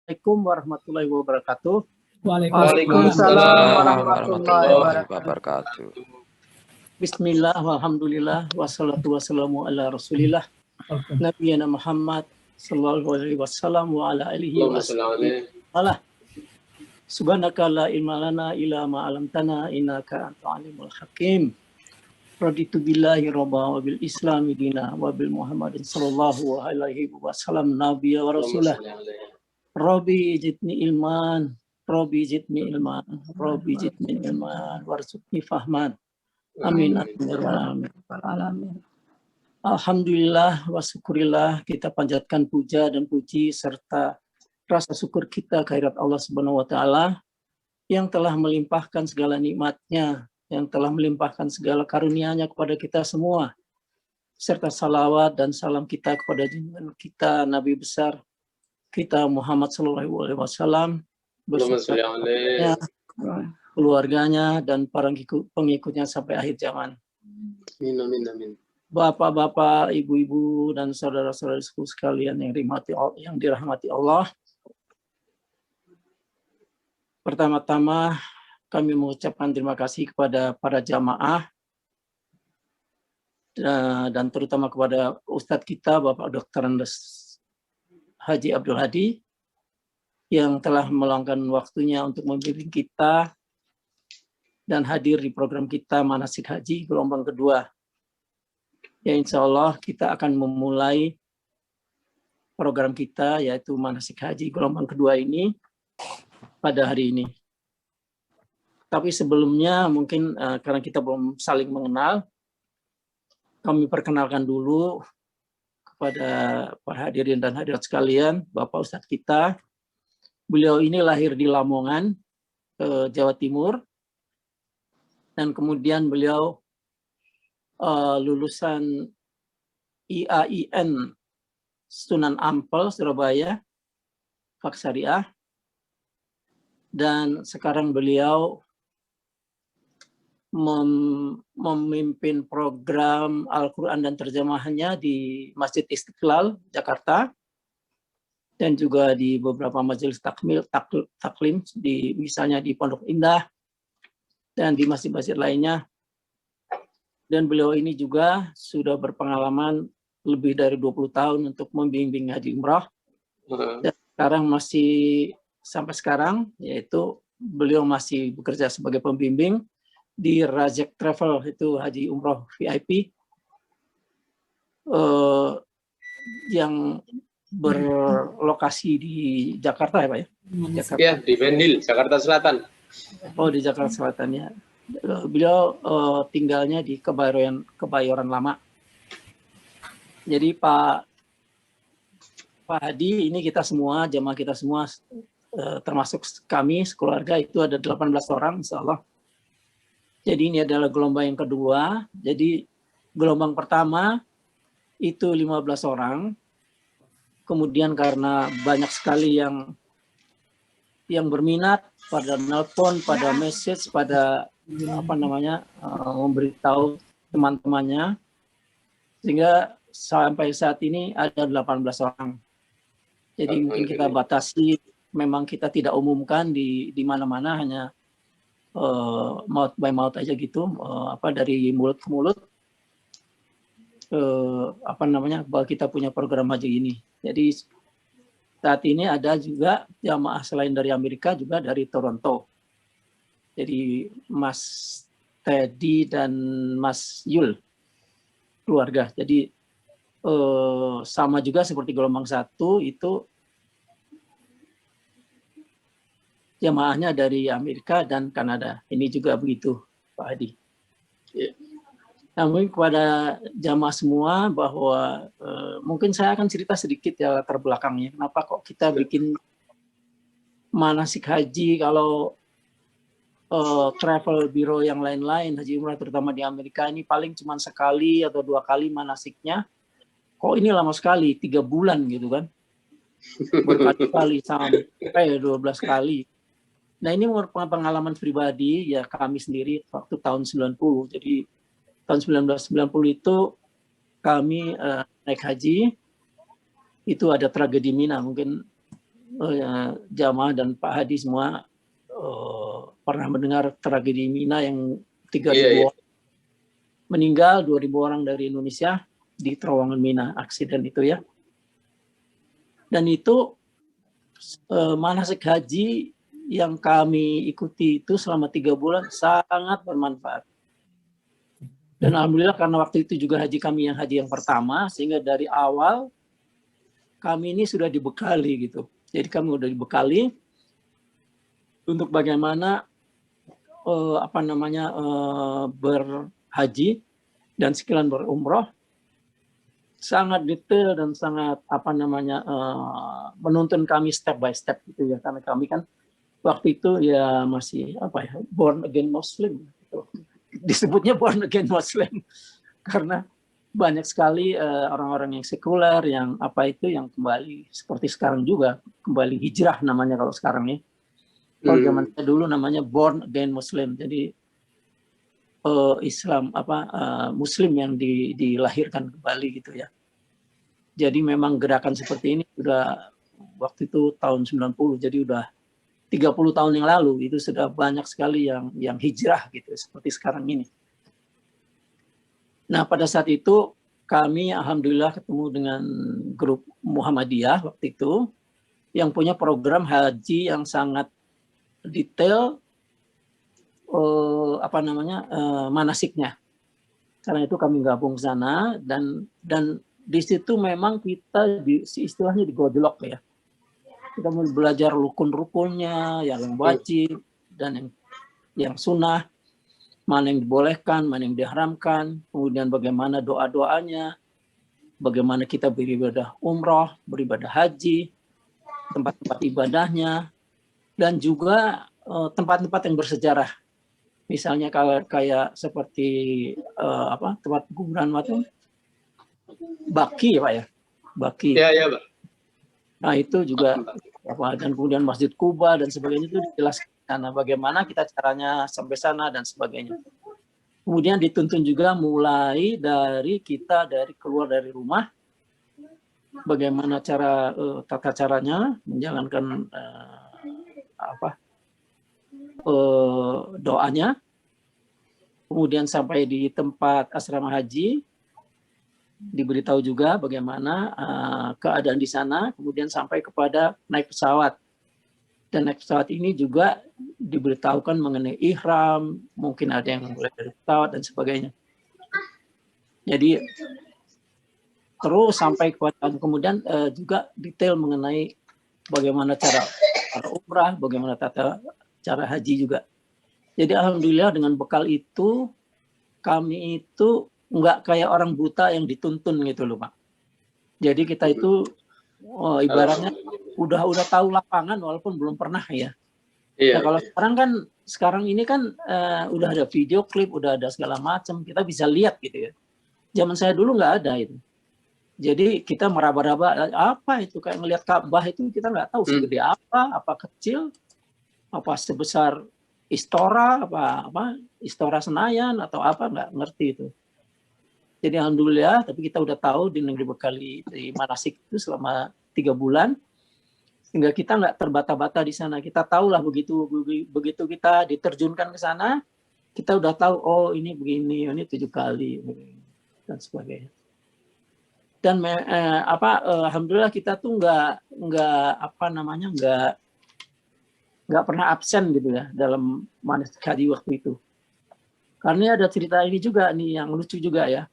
Assalamualaikum warahmatullahi wabarakatuh. Waalaikumsalam warahmatullahi wabarakatuh. Bismillah, walhamdulillah, wassalatu wassalamu ala rasulillah, Nabiyana Muhammad sallallahu alaihi wasallam wa ala alihi wa sallam. Subhanaka la ilma lana illa ma 'allamtana innaka antal alimul hakim. Raditu billahi rabba wa bil islami dina wa bil Muhammadin sallallahu alaihi wasallam nabiyya wa rasulah. Rabbi zidni ilman, Rabbi zidni ilman, Rabbi zidni ilman, warzuqni fahman. Amin. Amin. Alhamdulillah wa syukurillah, kita panjatkan puja dan puji serta rasa syukur kita kehadirat Allah Subhanahu wa taala yang telah melimpahkan segala nikmat-Nya, yang telah melimpahkan segala karunia-Nya kepada kita semua, serta salawat dan salam kita kepada junjungan kita Nabi besar kita Muhammad sallallahu alaihi wasallam beserta keluarganya dan para pengikutnya sampai akhir zaman. Amin. Bapak-bapak, ibu-ibu dan saudara-saudariku sekalian yang dirahmati Allah. Pertama-tama kami mengucapkan terima kasih kepada para jamaah dan terutama kepada Ustadz kita Bapak Dr. Andes Haji Abdul Hadi yang telah meluangkan waktunya untuk membimbing kita dan hadir di program kita Manasik Haji gelombang kedua. Ya, insya Allah kita akan memulai program kita yaitu Manasik Haji gelombang kedua ini pada hari ini. Tapi sebelumnya mungkin karena kita belum saling mengenal, kami perkenalkan dulu kepada para hadirin dan hadirat sekalian, Bapak Ustadz kita. Beliau ini lahir di Lamongan, Jawa Timur, dan kemudian beliau lulusan IAIN Sunan Ampel, Surabaya, Fak Syariah, dan sekarang beliau memimpin program Al-Quran dan terjemahannya di Masjid Istiqlal, Jakarta, dan juga di beberapa majelis taklim, misalnya di Pondok Indah, dan di masjid-masjid lainnya. Dan beliau ini juga sudah berpengalaman lebih dari 20 tahun untuk membimbing haji umrah. Dan sekarang sampai sekarang, yaitu beliau masih bekerja sebagai pembimbing di Rajek Travel, itu haji umroh VIP yang berlokasi di Jakarta ya Pak ya? Jakarta. Ya, di Benhil, Jakarta Selatan. Oh, di Jakarta Selatan ya. Beliau tinggalnya di Kebayoran Lama. Jadi Pak Hadi, ini kita semua, jamaah kita semua, termasuk kami sekeluarga itu ada 18 orang insya Allah. Jadi ini adalah gelombang yang kedua. Jadi gelombang pertama itu 15 orang. Kemudian karena banyak sekali yang berminat pada nelpon, pada message, pada memberitahu teman-temannya, sehingga sampai saat ini ada 18 orang. Jadi mungkin kita batasi, memang kita tidak umumkan di mana-mana, hanya mouth by mouth aja gitu, dari mulut ke mulut, bahwa kita punya program haji ini. Jadi saat ini ada juga jamaah selain dari Amerika, juga dari Toronto. Jadi Mas Teddy dan Mas Yul, keluarga. Jadi sama juga seperti gelombang 1 itu jamaahnya dari Amerika dan Kanada. Ini juga begitu, Pak Hadi. Namun kepada jamaah semua bahwa mungkin saya akan cerita sedikit ya latar belakangnya. Kenapa kok kita bikin manasik haji kalau travel bureau yang lain-lain, haji umrah terutama di Amerika ini paling cuma sekali atau 2 kali manasiknya. Kok ini lama sekali, 3 bulan gitu kan. Berkali-kali sampai 12 kali. Nah ini merupakan pengalaman pribadi ya kami sendiri waktu tahun 90. Jadi tahun 1990 itu kami naik haji, itu ada tragedi Mina. Mungkin jamaah dan Pak Hadi semua pernah mendengar tragedi Mina yang 3.000 orang meninggal, 2.000 orang dari Indonesia di terowongan Mina, aksiden itu ya. Dan itu manasik haji yang kami ikuti itu selama 3 bulan sangat bermanfaat. Dan alhamdulillah karena waktu itu juga haji kami yang pertama, sehingga dari awal kami ini sudah dibekali gitu. Jadi kami sudah dibekali untuk bagaimana berhaji dan sekalian berumroh, sangat detail dan sangat menuntun kami step by step gitu ya, karena kami kan waktu itu ya masih born again Muslim gitu. Disebutnya born again Muslim karena banyak sekali orang-orang yang sekuler yang yang kembali seperti sekarang juga kembali hijrah namanya kalau sekarang nih. Kalau zaman saya dulu namanya born again Muslim, jadi Islam Muslim yang dilahirkan kembali gitu ya. Jadi memang gerakan seperti ini sudah waktu itu tahun 90, jadi udah 30 tahun yang lalu itu sudah banyak sekali yang hijrah gitu seperti sekarang ini. Nah, pada saat itu kami alhamdulillah ketemu dengan grup Muhammadiyah waktu itu yang punya program haji yang sangat detail manasiknya. Karena itu kami gabung ke sana dan di situ memang kita istilahnya digojlok ya. Kita mau belajar rukun-rukunnya, yang wajib dan yang sunnah, mana yang dibolehkan, mana yang diharamkan, kemudian bagaimana doa-doanya, bagaimana kita beribadah umroh, beribadah haji, tempat-tempat ibadahnya, dan juga tempat-tempat yang bersejarah. Misalnya kayak seperti tempat kuburan Baki ya Pak ya? Baki. Ya Pak. Nah itu juga dan kemudian Masjid Kuba dan sebagainya itu dijelaskan karena bagaimana kita caranya sampai sana dan sebagainya. Kemudian dituntun juga mulai dari keluar dari rumah, bagaimana tata caranya menjalankan doanya, kemudian sampai di tempat asrama haji diberitahu juga bagaimana keadaan di sana, kemudian sampai kepada naik pesawat. Dan naik pesawat ini juga diberitahukan mengenai ihram, mungkin ada yang mulai dari pesawat dan sebagainya. Jadi terus sampai kemudian juga detail mengenai bagaimana cara umrah, bagaimana cara haji juga. Jadi alhamdulillah dengan bekal itu kami itu nggak kayak orang buta yang dituntun gitu loh Pak. Jadi kita itu ibaratnya udah tahu lapangan walaupun belum pernah ya. Nah, kalau sekarang ini kan udah ada video klip, udah ada segala macam, kita bisa lihat gitu ya. Zaman saya dulu nggak ada itu. Jadi kita meraba-raba apa itu, kayak ngelihat Ka'bah itu kita nggak tahu segede apa kecil, apa sebesar Istora, apa Istora Senayan atau apa, nggak ngerti itu. Jadi alhamdulillah, tapi kita udah tahu di negeri bekali di manasik itu selama 3 bulan, sehingga kita nggak terbata-bata di sana. Kita tahulah begitu kita diterjunkan ke sana, kita udah tahu oh ini begini, ini 7 kali dan sebagainya. Dan alhamdulillah kita tuh nggak pernah absen gitu ya dalam manasik haji waktu itu. Karena ada cerita ini juga nih yang lucu juga ya.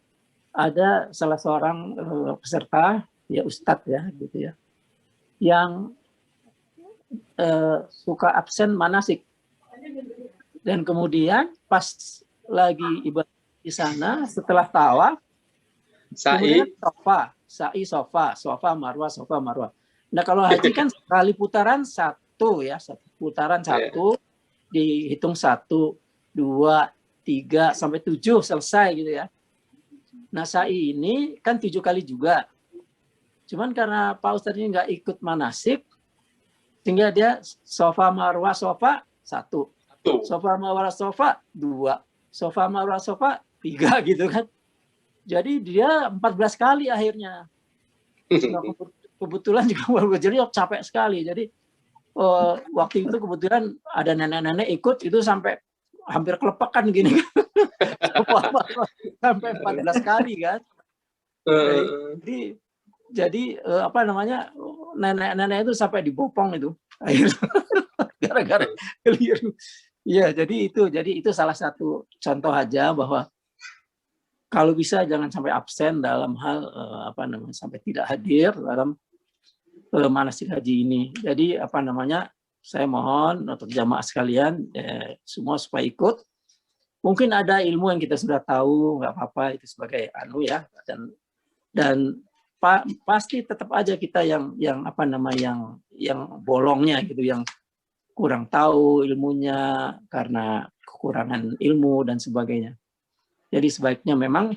Ada salah seorang peserta ya ustadz ya gitu ya yang suka absen manasik, dan kemudian pas lagi ibadah di sana setelah tawaf kemudian sofa marwah. Nah kalau haji kan sekali putaran satu dihitung 1, 2, 3 sampai 7 selesai gitu ya. Nah sa'i ini kan 7 kali juga. Cuman karena Pak Ustadz ini nggak ikut manasik, sehingga dia sofa marwah sofa 1, sofa marwah sofa 2, sofa marwah sofa 3 gitu kan. Jadi dia 14 kali akhirnya. Nah, kebetulan juga jadi capek sekali. Jadi waktu itu kebetulan ada nenek-nenek ikut itu sampai hampir kelepakan gini sampai 14 kali kan. Jadi apa namanya, nenek-nenek itu sampai dibopong itu gara-gara keliru. Iya, jadi itu salah satu contoh aja bahwa kalau bisa jangan sampai absen dalam hal apa namanya, sampai tidak hadir dalam manasik haji ini. Jadi apa namanya, saya mohon untuk jamaah sekalian semua supaya ikut. Mungkin ada ilmu yang kita sudah tahu, nggak apa-apa, itu sebagai ya, dan pasti tetap aja kita yang apa namanya, yang bolongnya gitu, yang kurang tahu ilmunya karena kekurangan ilmu dan sebagainya. Jadi sebaiknya memang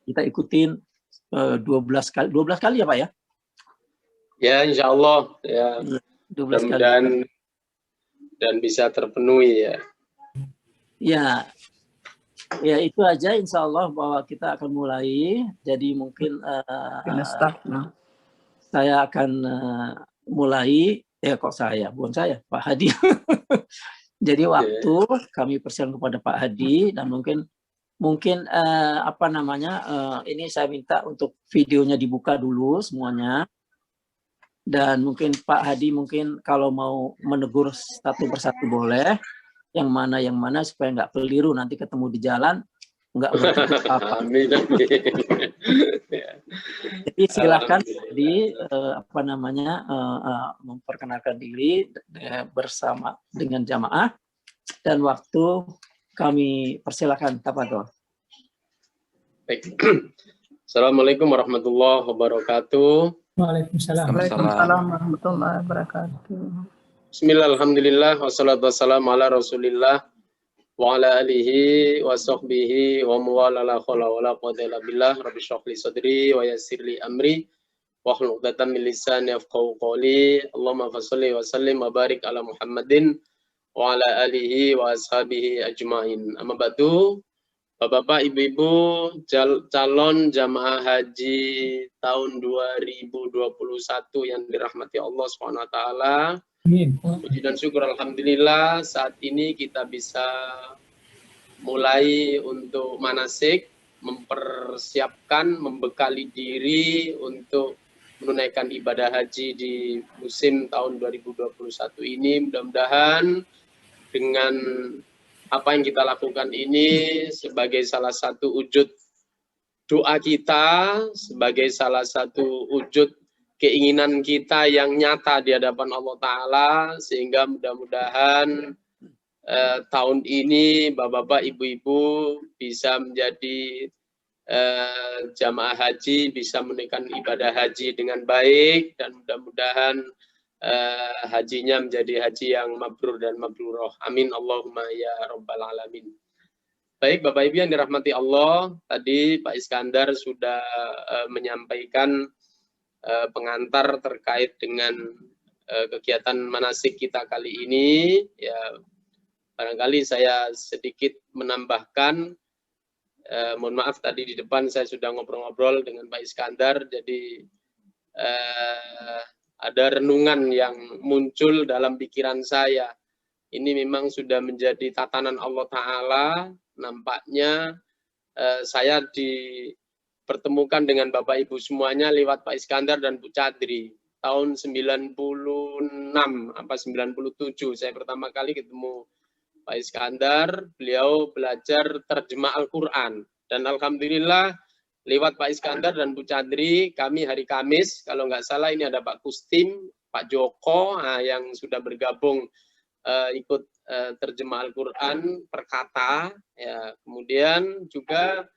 kita ikutin 12 kali ya Pak ya? Ya, insya Allah ya, 12 kali. Dan bisa terpenuhi ya. Ya itu aja, insya Allah bahwa kita akan mulai. Jadi mungkin saya akan mulai. Kok saya, bukan saya, Pak Hadi. Jadi waktu kami persilakan kepada Pak Hadi, dan mungkin apa namanya, ini saya minta untuk videonya dibuka dulu semuanya. Dan mungkin Pak Hadi mungkin kalau mau menegur satu persatu boleh, yang mana supaya nggak keliru nanti ketemu di jalan nggak ngerti apa. Jadi silakan di apa namanya, memperkenalkan diri bersama dengan jamaah, dan waktu kami persilakan. Tafadhol. Baik. Assalamualaikum warahmatullahi wabarakatuh. Waalaikumsalam warahmatullahi wabarakatuh. Bismillah, alhamdulillah, wassalatu wassalamu ala rasulillah wa ala alihi wa sahbihi wa muwala la khawla wa la quwwata illa billah. Rabbi shrah li sadri wa yassir li amri wa hlul 'uqdatam min lisani yafqahu qawli. Allahumma shalli wa sallim wa barik ala Muhammadin wa ala alihi wa ashabihi ajmain. Amma ba'du. Bapak-bapak, ibu-ibu, calon jamaah haji tahun 2021 yang dirahmati Allah SWT. Puji dan syukur alhamdulillah saat ini kita bisa mulai untuk manasik, mempersiapkan, membekali diri untuk menunaikan ibadah haji di musim tahun 2021 ini. Mudah-mudahan dengan apa yang kita lakukan ini sebagai salah satu wujud doa kita, sebagai salah satu wujud keinginan kita yang nyata di hadapan Allah Ta'ala, sehingga mudah-mudahan tahun ini Bapak-bapak, Ibu-ibu bisa menjadi jamaah haji, bisa menunaikan ibadah haji dengan baik, dan mudah-mudahan hajinya menjadi haji yang mabrur dan mabruroh. Amin Allahumma ya rabbal alamin. Baik Bapak Ibu yang dirahmati Allah, tadi Pak Iskandar sudah menyampaikan pengantar terkait dengan kegiatan manasik kita kali ini. Ya, barangkali saya sedikit menambahkan, mohon maaf tadi di depan saya sudah ngobrol-ngobrol dengan Pak Iskandar, jadi ada renungan yang muncul dalam pikiran saya. Ini memang sudah menjadi tatanan Allah Ta'ala. Nampaknya saya dipertemukan dengan Bapak Ibu semuanya lewat Pak Iskandar dan Bu Cadri. Tahun 96 apa 97 saya pertama kali ketemu Pak Iskandar. Beliau belajar terjemah Al-Quran. Dan alhamdulillah lewat Pak Iskandar dan Bu Cadri, kami hari Kamis, kalau nggak salah ini ada Pak Kustim, Pak Joko, yang sudah bergabung ikut terjemah Al-Quran per kata. Ya, kemudian juga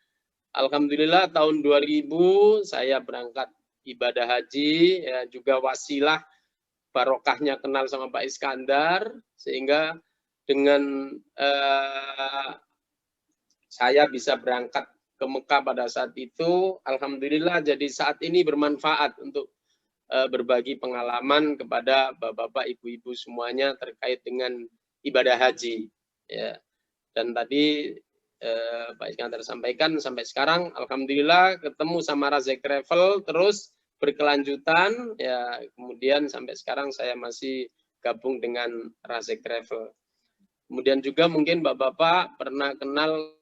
alhamdulillah tahun 2000 saya berangkat ibadah haji, ya, juga wasilah barokahnya kenal sama Pak Iskandar, sehingga dengan saya bisa berangkat ke Mekah pada saat itu, alhamdulillah jadi saat ini bermanfaat untuk berbagi pengalaman kepada bapak-bapak, ibu-ibu semuanya terkait dengan ibadah haji. Ya. Dan tadi Pak Iskandar sampaikan sampai sekarang, alhamdulillah ketemu sama Razek Travel terus berkelanjutan. Ya, kemudian sampai sekarang saya masih gabung dengan Rasik Travel. Kemudian juga mungkin Bapak-bapak pernah kenal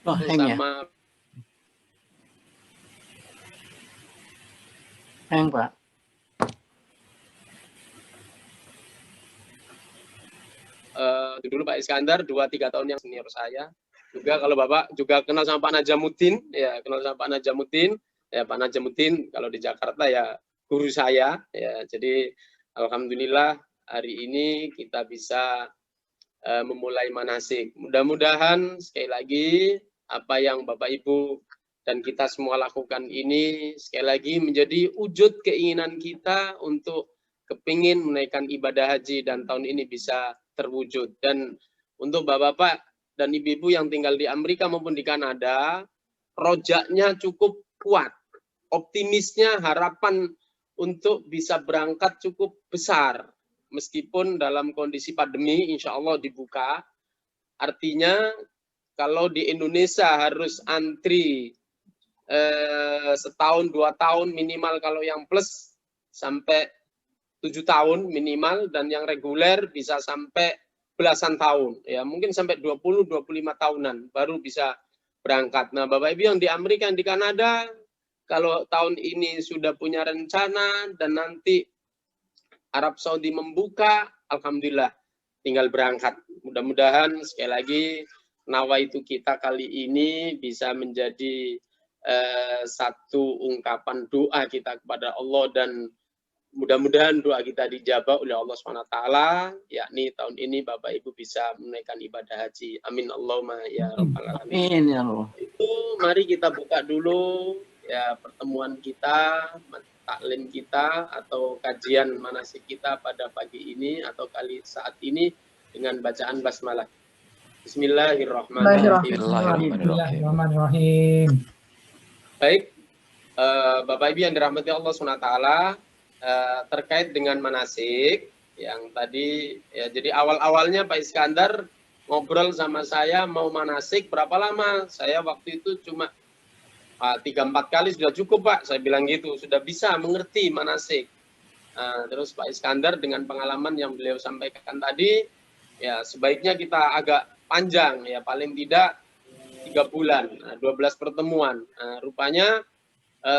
Hang ya? sama Hang, Pak. dulu Pak Iskandar 2-3 tahun yang senior saya. Juga kalau Bapak juga kenal sama Pak Najamuddin, ya kenal sama Pak Najamuddin, ya Pak Najamuddin kalau di Jakarta ya guru saya, ya. Jadi alhamdulillah hari ini kita bisa memulai manasik. Mudah-mudahan sekali lagi apa yang Bapak Ibu dan kita semua lakukan ini sekali lagi menjadi wujud keinginan kita untuk kepingin menaikkan ibadah haji dan tahun ini bisa terwujud. Dan untuk Bapak-bapak dan Ibu-ibu yang tinggal di Amerika maupun di Kanada, rojaknya cukup kuat. Optimisnya harapan untuk bisa berangkat cukup besar. Meskipun dalam kondisi pandemi insya Allah dibuka. Artinya kalau di Indonesia harus antri setahun 2 tahun minimal, kalau yang plus sampai 7 tahun minimal, dan yang reguler bisa sampai belasan tahun, ya mungkin sampai 20-25 tahunan baru bisa berangkat. Nah Bapak Ibu yang di Amerika, yang di Kanada, kalau tahun ini sudah punya rencana dan nanti Arab Saudi membuka, alhamdulillah tinggal berangkat. Mudah-mudahan sekali lagi nawaitu kita kali ini bisa menjadi satu ungkapan doa kita kepada Allah, dan mudah-mudahan doa kita dijabah oleh Allah SWT, yakni tahun ini Bapak Ibu bisa menunaikan ibadah haji. Amin Allahumma ya rabbal alamin. Amin ya Allah. Itu mari kita buka dulu ya pertemuan kita, taklim kita atau kajian manasik kita pada pagi ini atau kali saat ini dengan bacaan basmalah. Bismillahirrahmanirrahim. Bismillahirrahmanirrahim. Baik, Bapak Ibu yang dirahmati Allah SWT, terkait dengan manasik yang tadi ya, jadi awal-awalnya Pak Iskandar ngobrol sama saya mau manasik berapa lama, saya waktu itu cuma 3-4 kali sudah cukup Pak, saya bilang gitu, sudah bisa mengerti manasik. Terus Pak Iskandar dengan pengalaman yang beliau sampaikan tadi, ya sebaiknya kita agak panjang, ya paling tidak 3 bulan, 12 pertemuan. Rupanya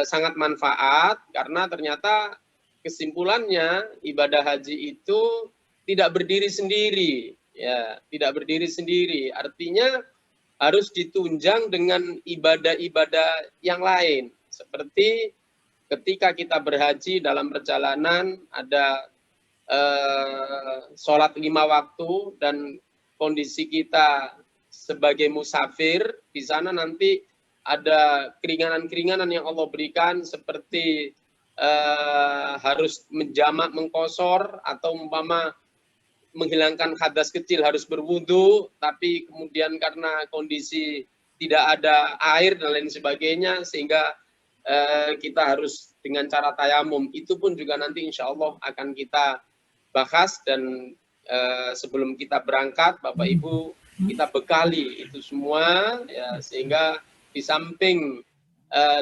sangat manfaat karena ternyata kesimpulannya ibadah haji itu tidak berdiri sendiri, ya tidak berdiri sendiri. Artinya harus ditunjang dengan ibadah-ibadah yang lain. Seperti ketika kita berhaji dalam perjalanan ada sholat 5 waktu dan kondisi kita sebagai musafir, di sana nanti ada keringanan-keringanan yang Allah berikan seperti harus menjamak mengkosor atau umpama menghilangkan hadas kecil harus berwudu, tapi kemudian karena kondisi tidak ada air dan lain sebagainya sehingga kita harus dengan cara tayamum. Itu pun juga nanti insya Allah akan kita bahas, dan sebelum kita berangkat Bapak Ibu kita bekali itu semua ya, sehingga di samping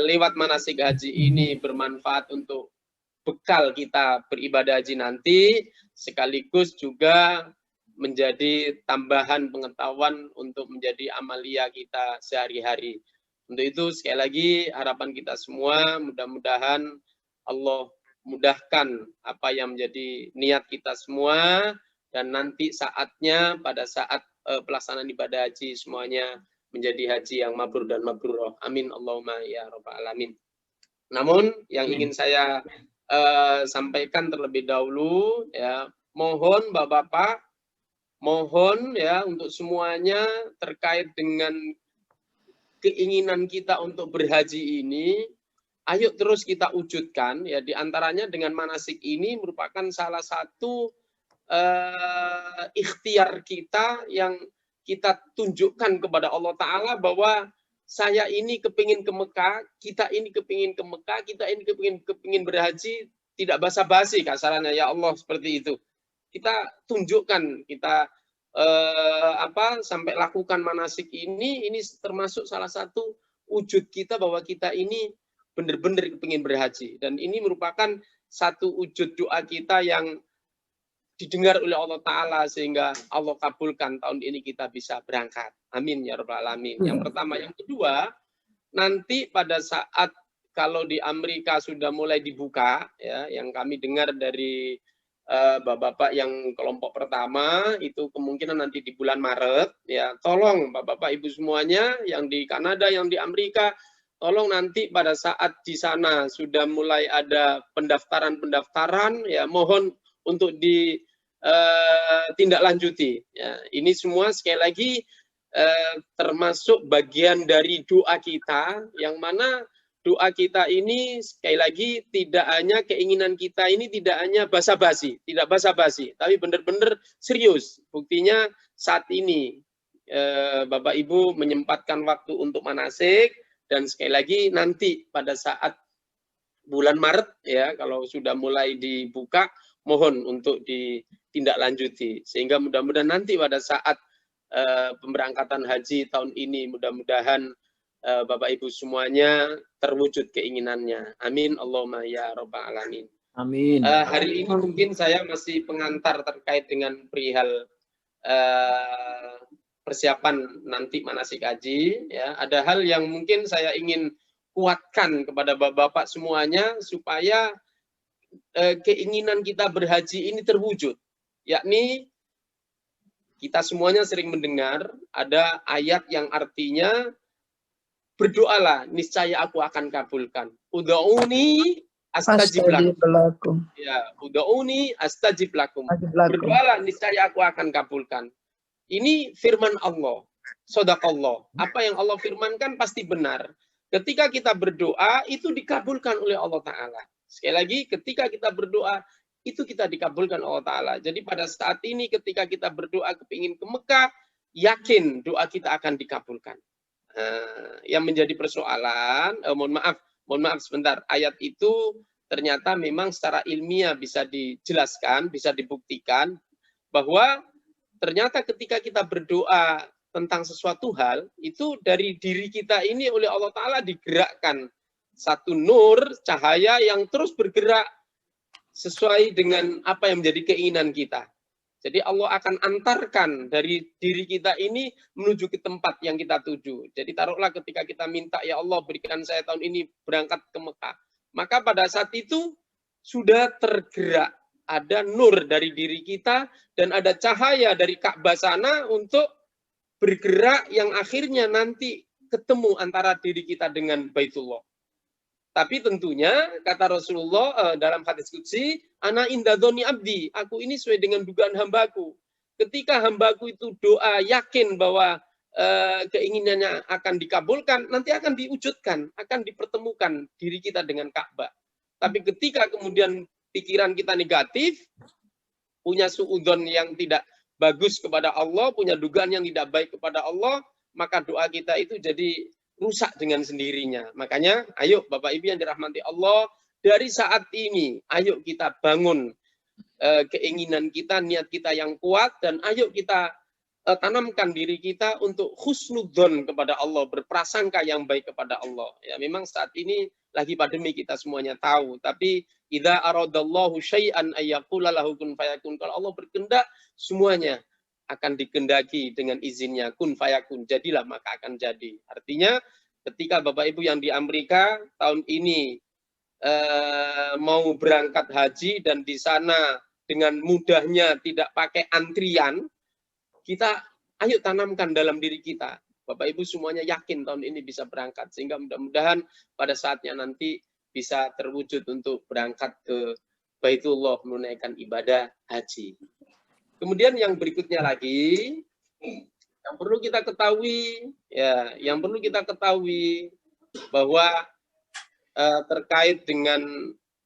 lewat manasik haji ini bermanfaat untuk bekal kita beribadah haji nanti, sekaligus juga menjadi tambahan pengetahuan untuk menjadi amalia kita sehari-hari. Untuk itu sekali lagi harapan kita semua mudah-mudahan Allah mudahkan apa yang menjadi niat kita semua, dan nanti saatnya pada saat pelaksanaan ibadah haji semuanya menjadi haji yang mabrur dan mabruroh. Amin Allahumma ya rabbal alamin. Namun yang ingin saya sampaikan terlebih dahulu ya, mohon Bapak-bapak, mohon ya untuk semuanya terkait dengan keinginan kita untuk berhaji ini, ayo terus kita wujudkan ya, diantaranya dengan manasik ini merupakan salah satu ikhtiar kita yang kita tunjukkan kepada Allah Ta'ala bahwa saya ini kepingin ke Mekah, kita ini kepingin ke Mekah, kita ini kepingin berhaji, tidak basa-basi kasarannya, ya Allah, seperti itu. Kita tunjukkan, kita sampai lakukan manasik ini termasuk salah satu wujud kita bahwa kita ini benar-benar kepingin berhaji. Dan ini merupakan satu wujud doa kita yang didengar oleh Allah Ta'ala sehingga Allah kabulkan tahun ini kita bisa berangkat. Amin ya rabbal alamin. Yang pertama. Yang kedua, nanti pada saat kalau di Amerika sudah mulai dibuka, ya, yang kami dengar dari bapak-bapak yang kelompok pertama itu kemungkinan nanti di bulan Maret, ya, tolong bapak-bapak ibu semuanya yang di Kanada, yang di Amerika, tolong nanti pada saat di sana sudah mulai ada pendaftaran, ya, mohon untuk ditindaklanjuti. Ya, ini semua sekali lagi termasuk bagian dari doa kita, yang mana doa kita ini sekali lagi tidak hanya keinginan kita ini tidak hanya basa-basi, tidak basa-basi, tapi benar-benar serius. Buktinya saat ini Bapak Ibu menyempatkan waktu untuk manasik, dan sekali lagi nanti pada saat bulan Maret, ya, kalau sudah mulai dibuka, mohon untuk ditindaklanjuti sehingga mudah-mudahan nanti pada saat pemberangkatan haji tahun ini mudah-mudahan Bapak Ibu semuanya terwujud keinginannya. Amin Allahumma ya rabbal alamin. Amin. Hari ini mungkin saya masih pengantar terkait dengan perihal persiapan nanti manasik haji, ya. Ada hal yang mungkin saya ingin kuatkan kepada bapak-bapak semuanya supaya keinginan kita berhaji ini terwujud, yakni kita semuanya sering mendengar ada ayat yang artinya berdoalah, niscaya aku akan kabulkan. Ud'uni astajib lakum. Ya, ud'uni astajib lakum. Berdoalah, niscaya aku akan kabulkan. Ini firman Allah. Shadaqallah. Apa yang Allah firmankan pasti benar. Ketika kita berdoa, itu dikabulkan oleh Allah Ta'ala. Sekali lagi, ketika kita berdoa, itu kita dikabulkan Allah Ta'ala. Jadi pada saat ini ketika kita berdoa kepingin ke Mekah, yakin doa kita akan dikabulkan. Yang menjadi persoalan, mohon maaf sebentar, ayat itu ternyata memang secara ilmiah bisa dijelaskan, bisa dibuktikan bahwa ternyata ketika kita berdoa tentang sesuatu hal, itu dari diri kita ini oleh Allah Ta'ala digerakkan satu nur, cahaya yang terus bergerak sesuai dengan apa yang menjadi keinginan kita. Jadi Allah akan antarkan dari diri kita ini menuju ke tempat yang kita tuju. Jadi taruhlah ketika kita minta, ya Allah berikan saya tahun ini berangkat ke Mekah. Maka pada saat itu sudah tergerak. Ada nur dari diri kita dan ada cahaya dari Ka'bah sana untuk bergerak yang akhirnya nanti ketemu antara diri kita dengan Baitullah. Tapi tentunya kata Rasulullah dalam hadis qudsi, ana inda dzonni abdi, aku ini sesuai dengan dugaan hambaku. Ketika hambaku itu doa yakin bahwa keinginannya akan dikabulkan, nanti akan diwujudkan, akan dipertemukan diri kita dengan Ka'bah. Tapi ketika kemudian pikiran kita negatif, punya suudzon yang tidak bagus kepada Allah, punya dugaan yang tidak baik kepada Allah, maka doa kita itu jadi rusak dengan sendirinya. Makanya, ayo Bapak Ibu yang dirahmati Allah, dari saat ini, ayo kita bangun keinginan kita, niat kita yang kuat, dan ayo kita tanamkan diri kita untuk husnudzon kepada Allah, berprasangka yang baik kepada Allah. Ya, memang saat ini lagi pandemi kita semuanya tahu, tapi idza aradallahu syai'an ayyaqula lahu kun fayakun. Kalau Allah berkehendak, semuanya akan dikehendaki dengan izinnya, kun fayakun, jadilah maka akan jadi. Artinya ketika Bapak Ibu yang di Amerika tahun ini mau berangkat haji dan di sana dengan mudahnya tidak pakai antrian, kita ayo tanamkan dalam diri kita. Bapak Ibu semuanya yakin tahun ini bisa berangkat, sehingga mudah-mudahan pada saatnya nanti bisa terwujud untuk berangkat ke Baitullah menunaikan ibadah haji. Kemudian yang berikutnya lagi, yang perlu kita ketahui, ya, yang perlu kita ketahui bahwa terkait dengan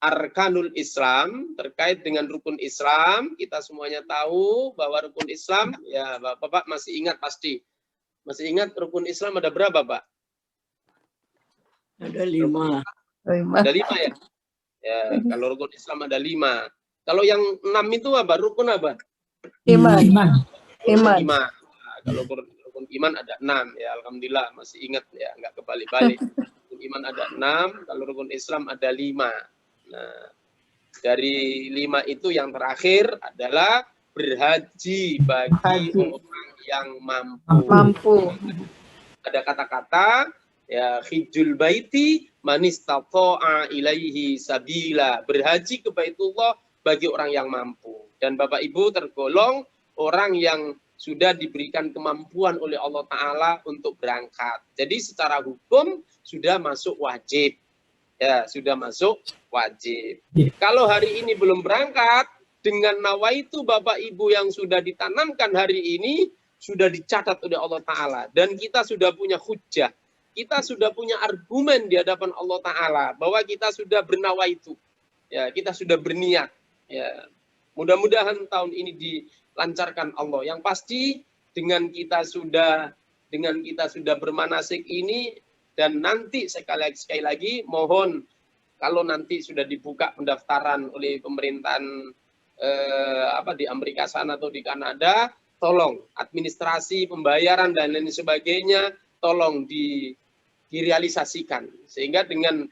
arkanul Islam, terkait dengan rukun Islam, kita semuanya tahu bahwa rukun Islam, ya Bapak masih ingat pasti, masih ingat rukun Islam ada berapa, Pak? Ada 5. Ada 5 ya? Ya, kalau rukun Islam ada 5. Kalau yang 6 itu apa? Rukun apa? Iman. Iman. Nah, kalau rukun iman ada 6 ya, alhamdulillah masih ingat ya, nggak kebalik-balik. iman ada 6, kalau rukun Islam ada 5. Nah, dari 5 itu yang terakhir adalah berhaji bagi orang yang mampu. Ada kata-kata ya hijjul baiti man istata'a ilaihi sabila, berhaji ke Baitullah bagi orang yang mampu. Dan Bapak Ibu tergolong orang yang sudah diberikan kemampuan oleh Allah Ta'ala untuk berangkat. Jadi secara hukum sudah masuk wajib. Ya, sudah masuk wajib. Kalau hari ini belum berangkat, dengan nawaitu Bapak Ibu yang sudah ditanamkan hari ini, sudah dicatat oleh Allah Ta'ala. Dan kita sudah punya hujjah. Kita sudah punya argumen di hadapan Allah Ta'ala. Bahwa kita sudah bernawaitu. Ya, kita sudah berniat. Ya, mudah-mudahan tahun ini dilancarkan Allah. Yang pasti dengan kita sudah bermanasik ini, dan nanti sekali lagi mohon kalau nanti sudah dibuka pendaftaran oleh pemerintahan di Amerika sana atau di Kanada, tolong administrasi pembayaran dan lain sebagainya tolong direalisasikan, sehingga dengan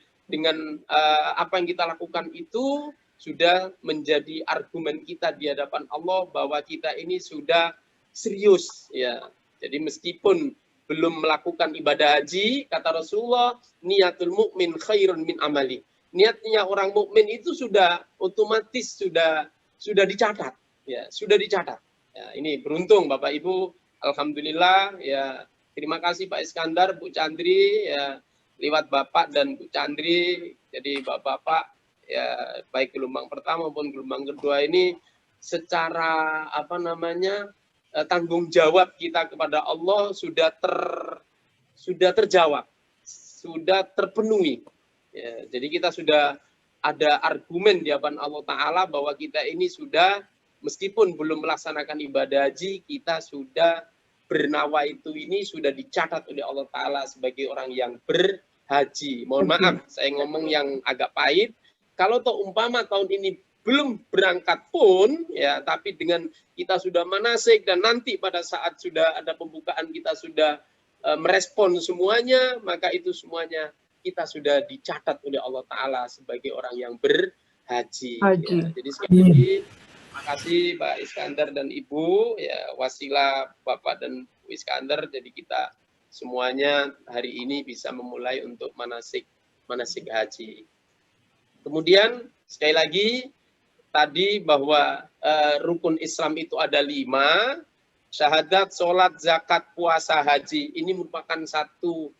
apa yang kita lakukan itu sudah menjadi argumen kita di hadapan Allah bahwa kita ini sudah serius, ya. Jadi meskipun belum melakukan ibadah haji, kata Rasulullah, niatul mukmin khairun min amali. Niatnya orang mukmin itu sudah otomatis sudah dicatat, ya, sudah dicatat. Ya, ini beruntung Bapak Ibu, alhamdulillah, ya. Terima kasih Pak Iskandar, Bu Chandri, ya, lewat Bapak dan Bu Chandri. Jadi Bapak-bapak, ya, baik gelombang pertama maupun gelombang kedua ini secara tanggung jawab kita kepada Allah sudah terjawab, sudah terpenuhi. Ya, jadi kita sudah ada argumen di hadapan Allah Ta'ala bahwa kita ini sudah, meskipun belum melaksanakan ibadah haji, kita sudah bernawaitu ini sudah dicatat oleh Allah Ta'ala sebagai orang yang berhaji. Mohon maaf, saya ngomong yang agak pahit. Kalau toh umpama tahun ini belum berangkat pun, ya, tapi dengan kita sudah manasik dan nanti pada saat sudah ada pembukaan kita sudah merespon semuanya, maka itu semuanya kita sudah dicatat oleh Allah Ta'ala sebagai orang yang berhaji. Ya. Jadi sekali lagi, terima kasih Pak Iskandar dan Ibu, ya, wasilah Bapak dan Bu Iskandar, jadi kita semuanya hari ini bisa memulai untuk manasik haji. Kemudian sekali lagi tadi bahwa rukun Islam itu ada 5, syahadat, sholat, zakat, puasa, haji. Ini merupakan satu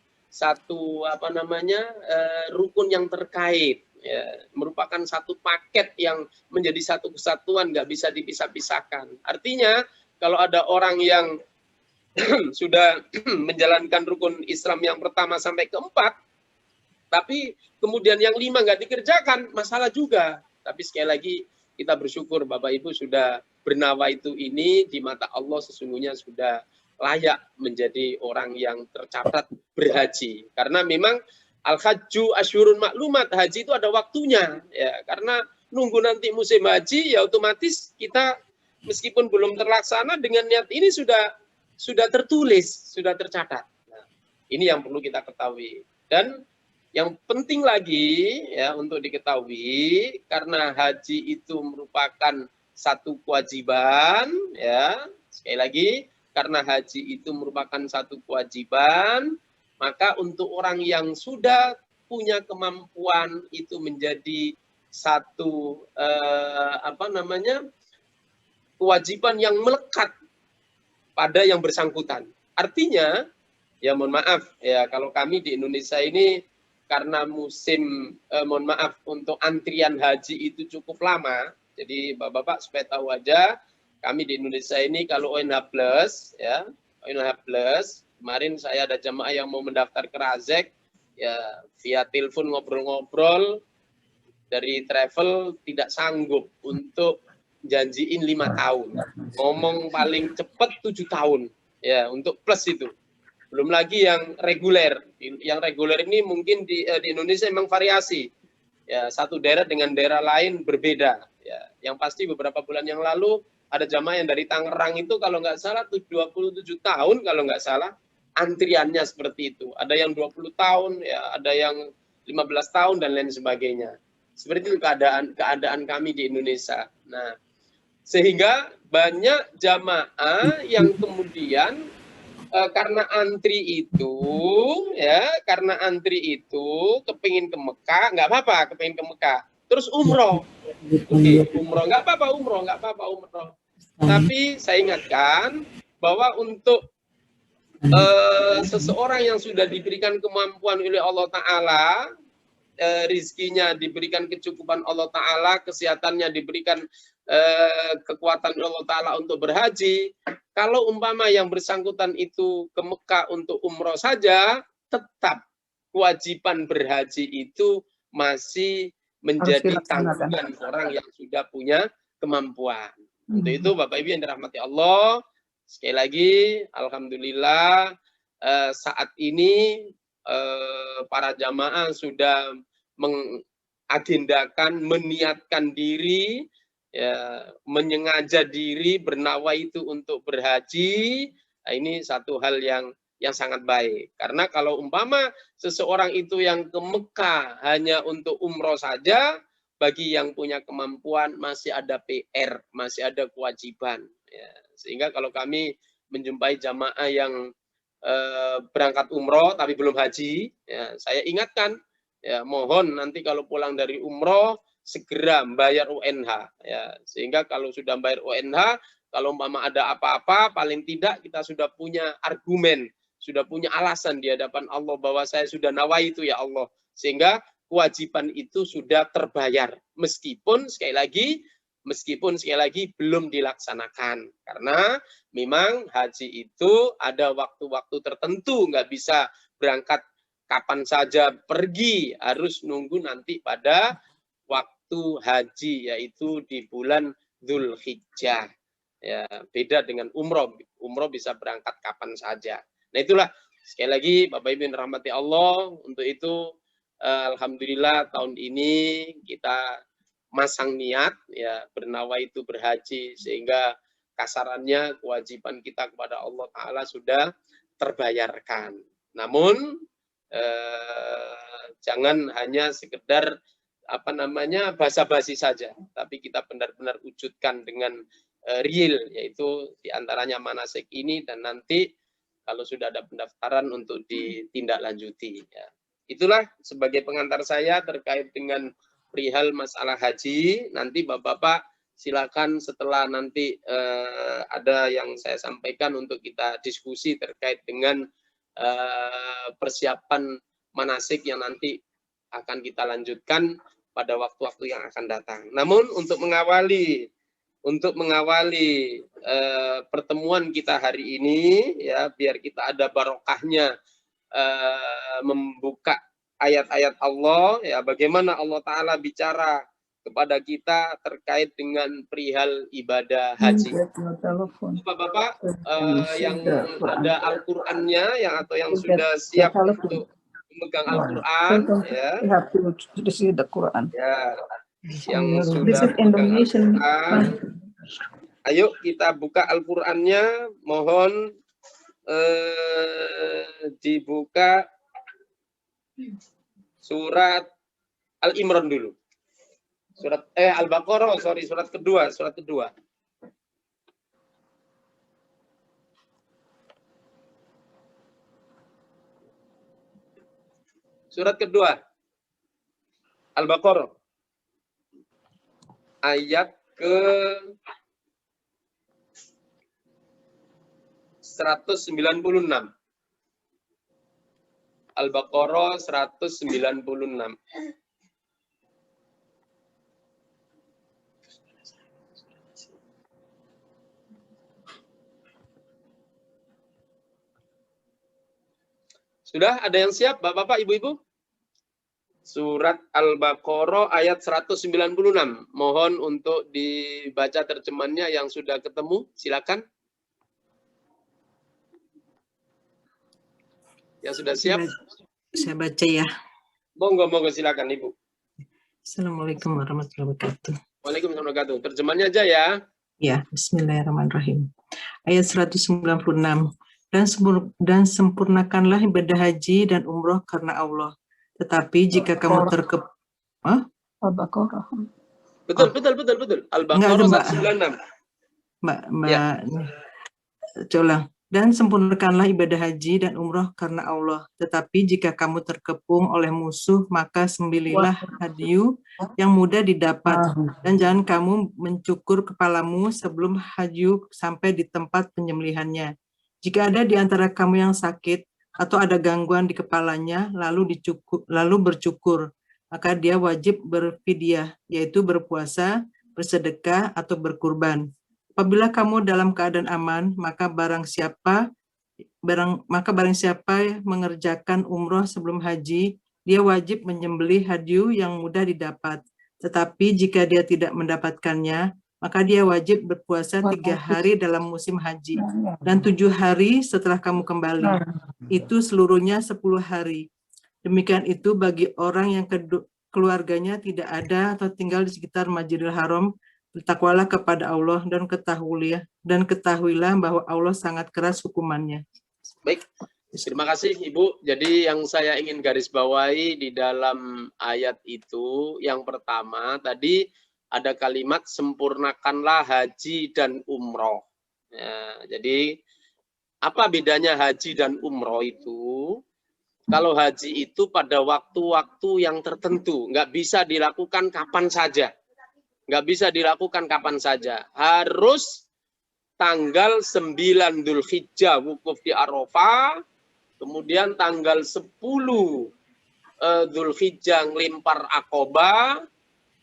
rukun yang terkait, ya, merupakan satu paket yang menjadi satu kesatuan, nggak bisa dipisah-pisahkan. Artinya kalau ada orang yang sudah menjalankan rukun Islam yang pertama sampai keempat, tapi kemudian yang 5 nggak dikerjakan, masalah juga. Tapi sekali lagi kita bersyukur Bapak Ibu sudah bernawaitu ini di mata Allah sesungguhnya sudah layak menjadi orang yang tercatat berhaji. Karena memang al-hajju asyurun maklumat, haji itu ada waktunya, ya. Karena nunggu nanti musim haji, ya otomatis kita meskipun belum terlaksana dengan niat ini sudah tertulis, sudah tercatat. Nah, ini yang perlu kita ketahui. Dan yang penting lagi, ya, untuk diketahui, karena haji itu merupakan satu kewajiban, ya, sekali lagi, karena haji itu merupakan satu kewajiban, maka untuk orang yang sudah punya kemampuan itu menjadi satu kewajiban yang melekat pada yang bersangkutan. Artinya, ya mohon maaf, ya kalau kami di Indonesia ini karena musim, mohon maaf, untuk antrian haji itu cukup lama. Jadi Bapak-bapak supaya tahu aja, kami di Indonesia ini kalau ONH+, ya, ONH+, kemarin saya ada jamaah yang mau mendaftar ke Razek, ya via telepon ngobrol-ngobrol, dari travel tidak sanggup untuk janjiin 5 tahun. Ngomong paling cepat 7 tahun, ya, untuk plus itu. Belum lagi yang reguler. Yang reguler ini mungkin di Indonesia memang variasi. Ya, satu daerah dengan daerah lain berbeda. Ya, yang pasti beberapa bulan yang lalu ada jamaah yang dari Tangerang itu kalau nggak salah 27 tahun kalau nggak salah antriannya seperti itu. Ada yang 20 tahun, ya, ada yang 15 tahun dan lain sebagainya. Seperti itu keadaan kami di Indonesia. Nah, sehingga banyak jamaah yang kemudian karena antri itu kepingin ke Mekah, nggak apa-apa, kepingin ke Mekah. Terus umroh, oke, umroh nggak apa-apa, umroh. Tapi saya ingatkan bahwa untuk seseorang yang sudah diberikan kemampuan oleh Allah Ta'ala, rizkinya diberikan kecukupan Allah Ta'ala, kesehatannya diberikan kekuatan Allah Ta'ala untuk berhaji. Kalau umpama yang bersangkutan itu ke Mekah untuk umroh saja, tetap kewajiban berhaji itu masih menjadi tanggungan orang yang sudah punya kemampuan. Untuk itu Bapak Ibu yang dirahmati Allah, sekali lagi alhamdulillah saat ini para jamaah sudah mengagendakan, meniatkan diri, ya, menyengaja diri bernawa itu untuk berhaji. Nah, ini satu hal yang sangat baik. Karena kalau umpama seseorang itu yang ke Mekah hanya untuk umroh saja, bagi yang punya kemampuan masih ada PR, masih ada kewajiban. Ya, sehingga kalau kami menjumpai jamaah yang berangkat umroh tapi belum haji, ya, saya ingatkan, ya, mohon nanti kalau pulang dari umroh segera membayar UNH, ya, sehingga kalau sudah bayar UNH, kalau umpama ada apa-apa, paling tidak kita sudah punya argumen, sudah punya alasan di hadapan Allah bahwa saya sudah nawai itu, ya Allah, sehingga kewajiban itu sudah terbayar, meskipun sekali lagi belum dilaksanakan, karena memang haji itu ada waktu-waktu tertentu, nggak bisa berangkat kapan saja pergi, harus nunggu nanti pada waktu haji, yaitu di bulan Dzulhijjah. Ya, beda dengan umroh. Umroh bisa berangkat kapan saja. Nah, itulah sekali lagi Bapak Ibu yang dirahmati Allah, untuk itu alhamdulillah tahun ini kita masang niat, ya, bernawa itu berhaji, sehingga kasarannya kewajiban kita kepada Allah Ta'ala sudah terbayarkan. Namun jangan hanya sekedar basa-basi saja, tapi kita benar-benar wujudkan dengan real, yaitu diantaranya manasik ini, dan nanti kalau sudah ada pendaftaran untuk ditindaklanjuti. Ya. Itulah sebagai pengantar saya terkait dengan perihal masalah haji. Nanti Bapak-Bapak silakan setelah nanti ada yang saya sampaikan untuk kita diskusi terkait dengan persiapan manasik yang nanti akan kita lanjutkan pada waktu-waktu yang akan datang. Namun untuk mengawali pertemuan kita hari ini, ya, biar kita ada barokahnya membuka ayat-ayat Allah, ya, bagaimana Allah Ta'ala bicara kepada kita terkait dengan perihal ibadah haji. Bapak-bapak yang ada Al-Qur'annya, atau yang sudah siap untuk memegang Al-Quran, ya, yang sudah memegang Al-Quran, ayo kita buka Al-Qur'annya. Mohon dibuka surat Al-Imran dulu. Surat Al-Baqarah, surat kedua. Surat kedua, Al-Baqarah, ayat ke 196. Al-Baqarah 196. Sudah ada yang siap, Bapak-bapak, Ibu-ibu? Surat Al-Baqarah ayat 196. Mohon untuk dibaca terjemahannya yang sudah ketemu, silakan. Yang sudah siap? Saya baca ya. Monggo silakan, Ibu. Assalamualaikum warahmatullahi wabarakatuh. Waalaikumsalam warahmatullahi wabarakatuh. Terjemahannya aja ya. Ya, bismillahirrahmanirrahim. Ayat 196. dan sempurnakanlah ibadah haji dan umroh karena Allah. Tetapi jika kamu Al-Baqarah. Betul. Al-Baqarah 196. Mbak, colang. Dan sempurnakanlah ibadah haji dan umroh karena Allah. Tetapi jika kamu terkepung oleh musuh, maka sembelilah hadyu yang mudah didapat. Dan jangan kamu mencukur kepalamu sebelum hadyu sampai di tempat penyembelihannya. Jika ada di antara kamu yang sakit atau ada gangguan di kepalanya, lalu bercukur, maka dia wajib berfidyah, yaitu berpuasa, bersedekah, atau berkurban. Apabila kamu dalam keadaan aman, maka barang siapa mengerjakan umroh sebelum haji, dia wajib menyembelih hadyu yang mudah didapat. Tetapi jika dia tidak mendapatkannya, maka dia wajib berpuasa 3 hari dalam musim haji dan 7 hari setelah kamu kembali. Itu seluruhnya 10 hari. Demikian itu bagi orang yang keluarganya tidak ada atau tinggal di sekitar Masjidil Haram. Bertakwalah kepada Allah dan ketahuilah bahwa Allah sangat keras hukumannya. Baik, terima kasih Ibu. Jadi yang saya ingin garis bawahi di dalam ayat itu, yang pertama tadi ada kalimat sempurnakanlah haji dan umroh. Ya, jadi apa bedanya haji dan umroh itu? Kalau haji itu pada waktu-waktu yang tertentu, nggak bisa dilakukan kapan saja. Nggak bisa dilakukan kapan saja. Harus tanggal 9 Dzulhijjah wukuf di Arafah, kemudian tanggal 10 Dzulhijjah ngelempar Aqabah,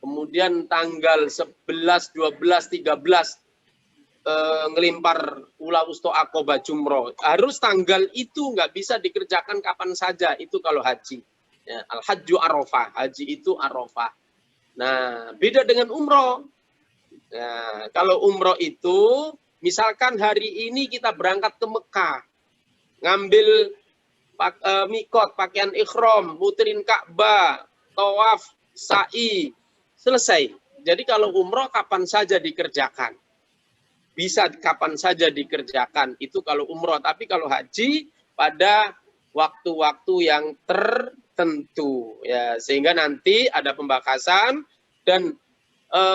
kemudian tanggal 11, 12, 13 ngelempar Ula Wusta Aqabah Jumroh. Harus tanggal itu, nggak bisa dikerjakan kapan saja. Itu kalau haji. Ya, Al-Hajju Arafah. Haji itu Arafah. Nah, beda dengan umroh. Nah, kalau umroh itu, misalkan hari ini kita berangkat ke Mekah, ngambil mikot, pakaian ikhram, muterin Ka'bah, tawaf, sa'i, selesai. Jadi kalau umroh kapan saja dikerjakan. Bisa kapan saja dikerjakan, itu kalau umroh. Tapi kalau haji, pada waktu-waktu yang tertentu, ya, sehingga nanti ada pembahasan dan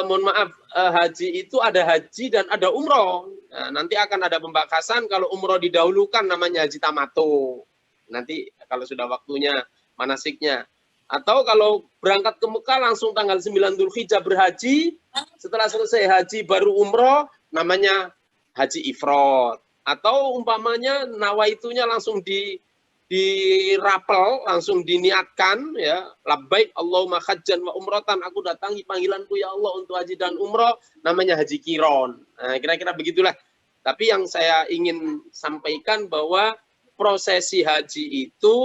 mohon maaf, haji itu ada haji dan ada umroh. Nah, nanti akan ada pembahasan kalau umroh didahulukan namanya haji tamato. Nanti kalau sudah waktunya manasiknya. Atau kalau berangkat ke Mekah langsung tanggal 9 Dzulhijjah berhaji, setelah selesai haji baru umroh, namanya haji ifrad. Atau umpamanya nawaitunya langsung dirapel, langsung diniatkan, ya, labbaik Allahumma hajjan wa umrotan, aku datangi panggilanku ya Allah untuk haji dan umroh, namanya haji kiron. Nah, kira-kira begitulah. Tapi yang saya ingin sampaikan bahwa prosesi haji itu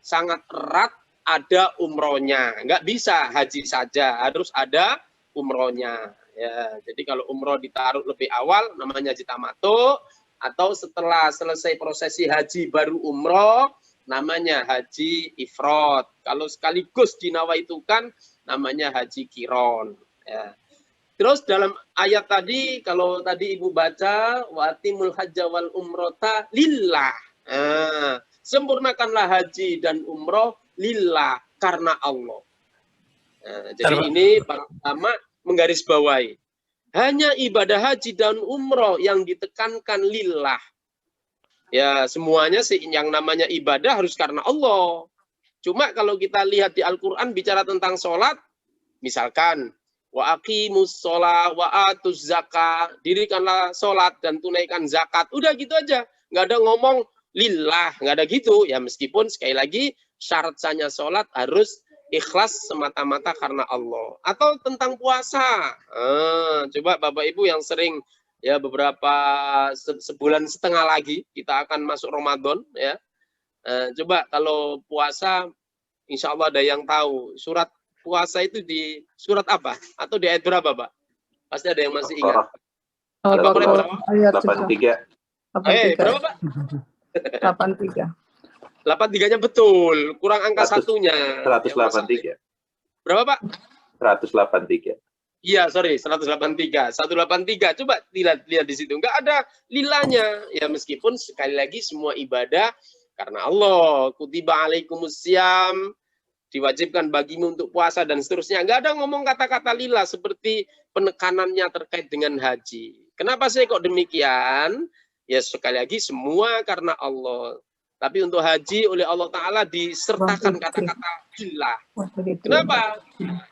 sangat erat, ada umrohnya. Nggak bisa haji saja, harus ada umrohnya. Ya, jadi kalau umroh ditaruh lebih awal, namanya haji tamato, atau setelah selesai prosesi haji baru umroh, namanya haji ifrad. Kalau sekaligus dinawaitukan, namanya haji kiron. Ya. Terus dalam ayat tadi, kalau tadi Ibu baca, watimul hajja wal umrota lillah. Nah, sempurnakanlah haji dan umroh lillah, karena Allah. Nah, jadi ini pertama menggarisbawahi. Hanya ibadah haji dan umroh yang ditekankan lillah. Ya, semuanya sih yang namanya ibadah harus karena Allah. Cuma kalau kita lihat di Al-Quran bicara tentang sholat, misalkan, wa aqimus sholat, wa atuz zakat, dirikanlah sholat dan tunaikan zakat. Udah gitu aja. Nggak ada ngomong lillah, nggak ada gitu. Ya meskipun sekali lagi syaratnya sholat harus ikhlas semata-mata karena Allah. Atau tentang puasa. Coba Bapak Ibu yang sering, ya beberapa sebulan setengah lagi kita akan masuk Ramadan, ya. Coba kalau puasa, insya Allah ada yang tahu surat puasa itu di surat apa atau di ayat berapa, Pak? Pasti ada yang masih ingat. Al-Baqarah ayat 83. Berapa, Pak? 83. 83-nya betul, kurang angka 100, satunya. 183. Berapa, Pak? 183. Iya, sorry, 183. 183. Coba lihat di situ. Nggak ada lilanya. Ya, meskipun sekali lagi semua ibadah karena Allah. Kutiba alaikumusiyam, diwajibkan bagimu untuk puasa dan seterusnya. Nggak ada ngomong kata-kata lillah seperti penekanannya terkait dengan haji. Kenapa saya kok demikian? Ya, sekali lagi semua karena Allah. Tapi untuk haji oleh Allah Ta'ala disertakan kata-kata lillah. Kenapa?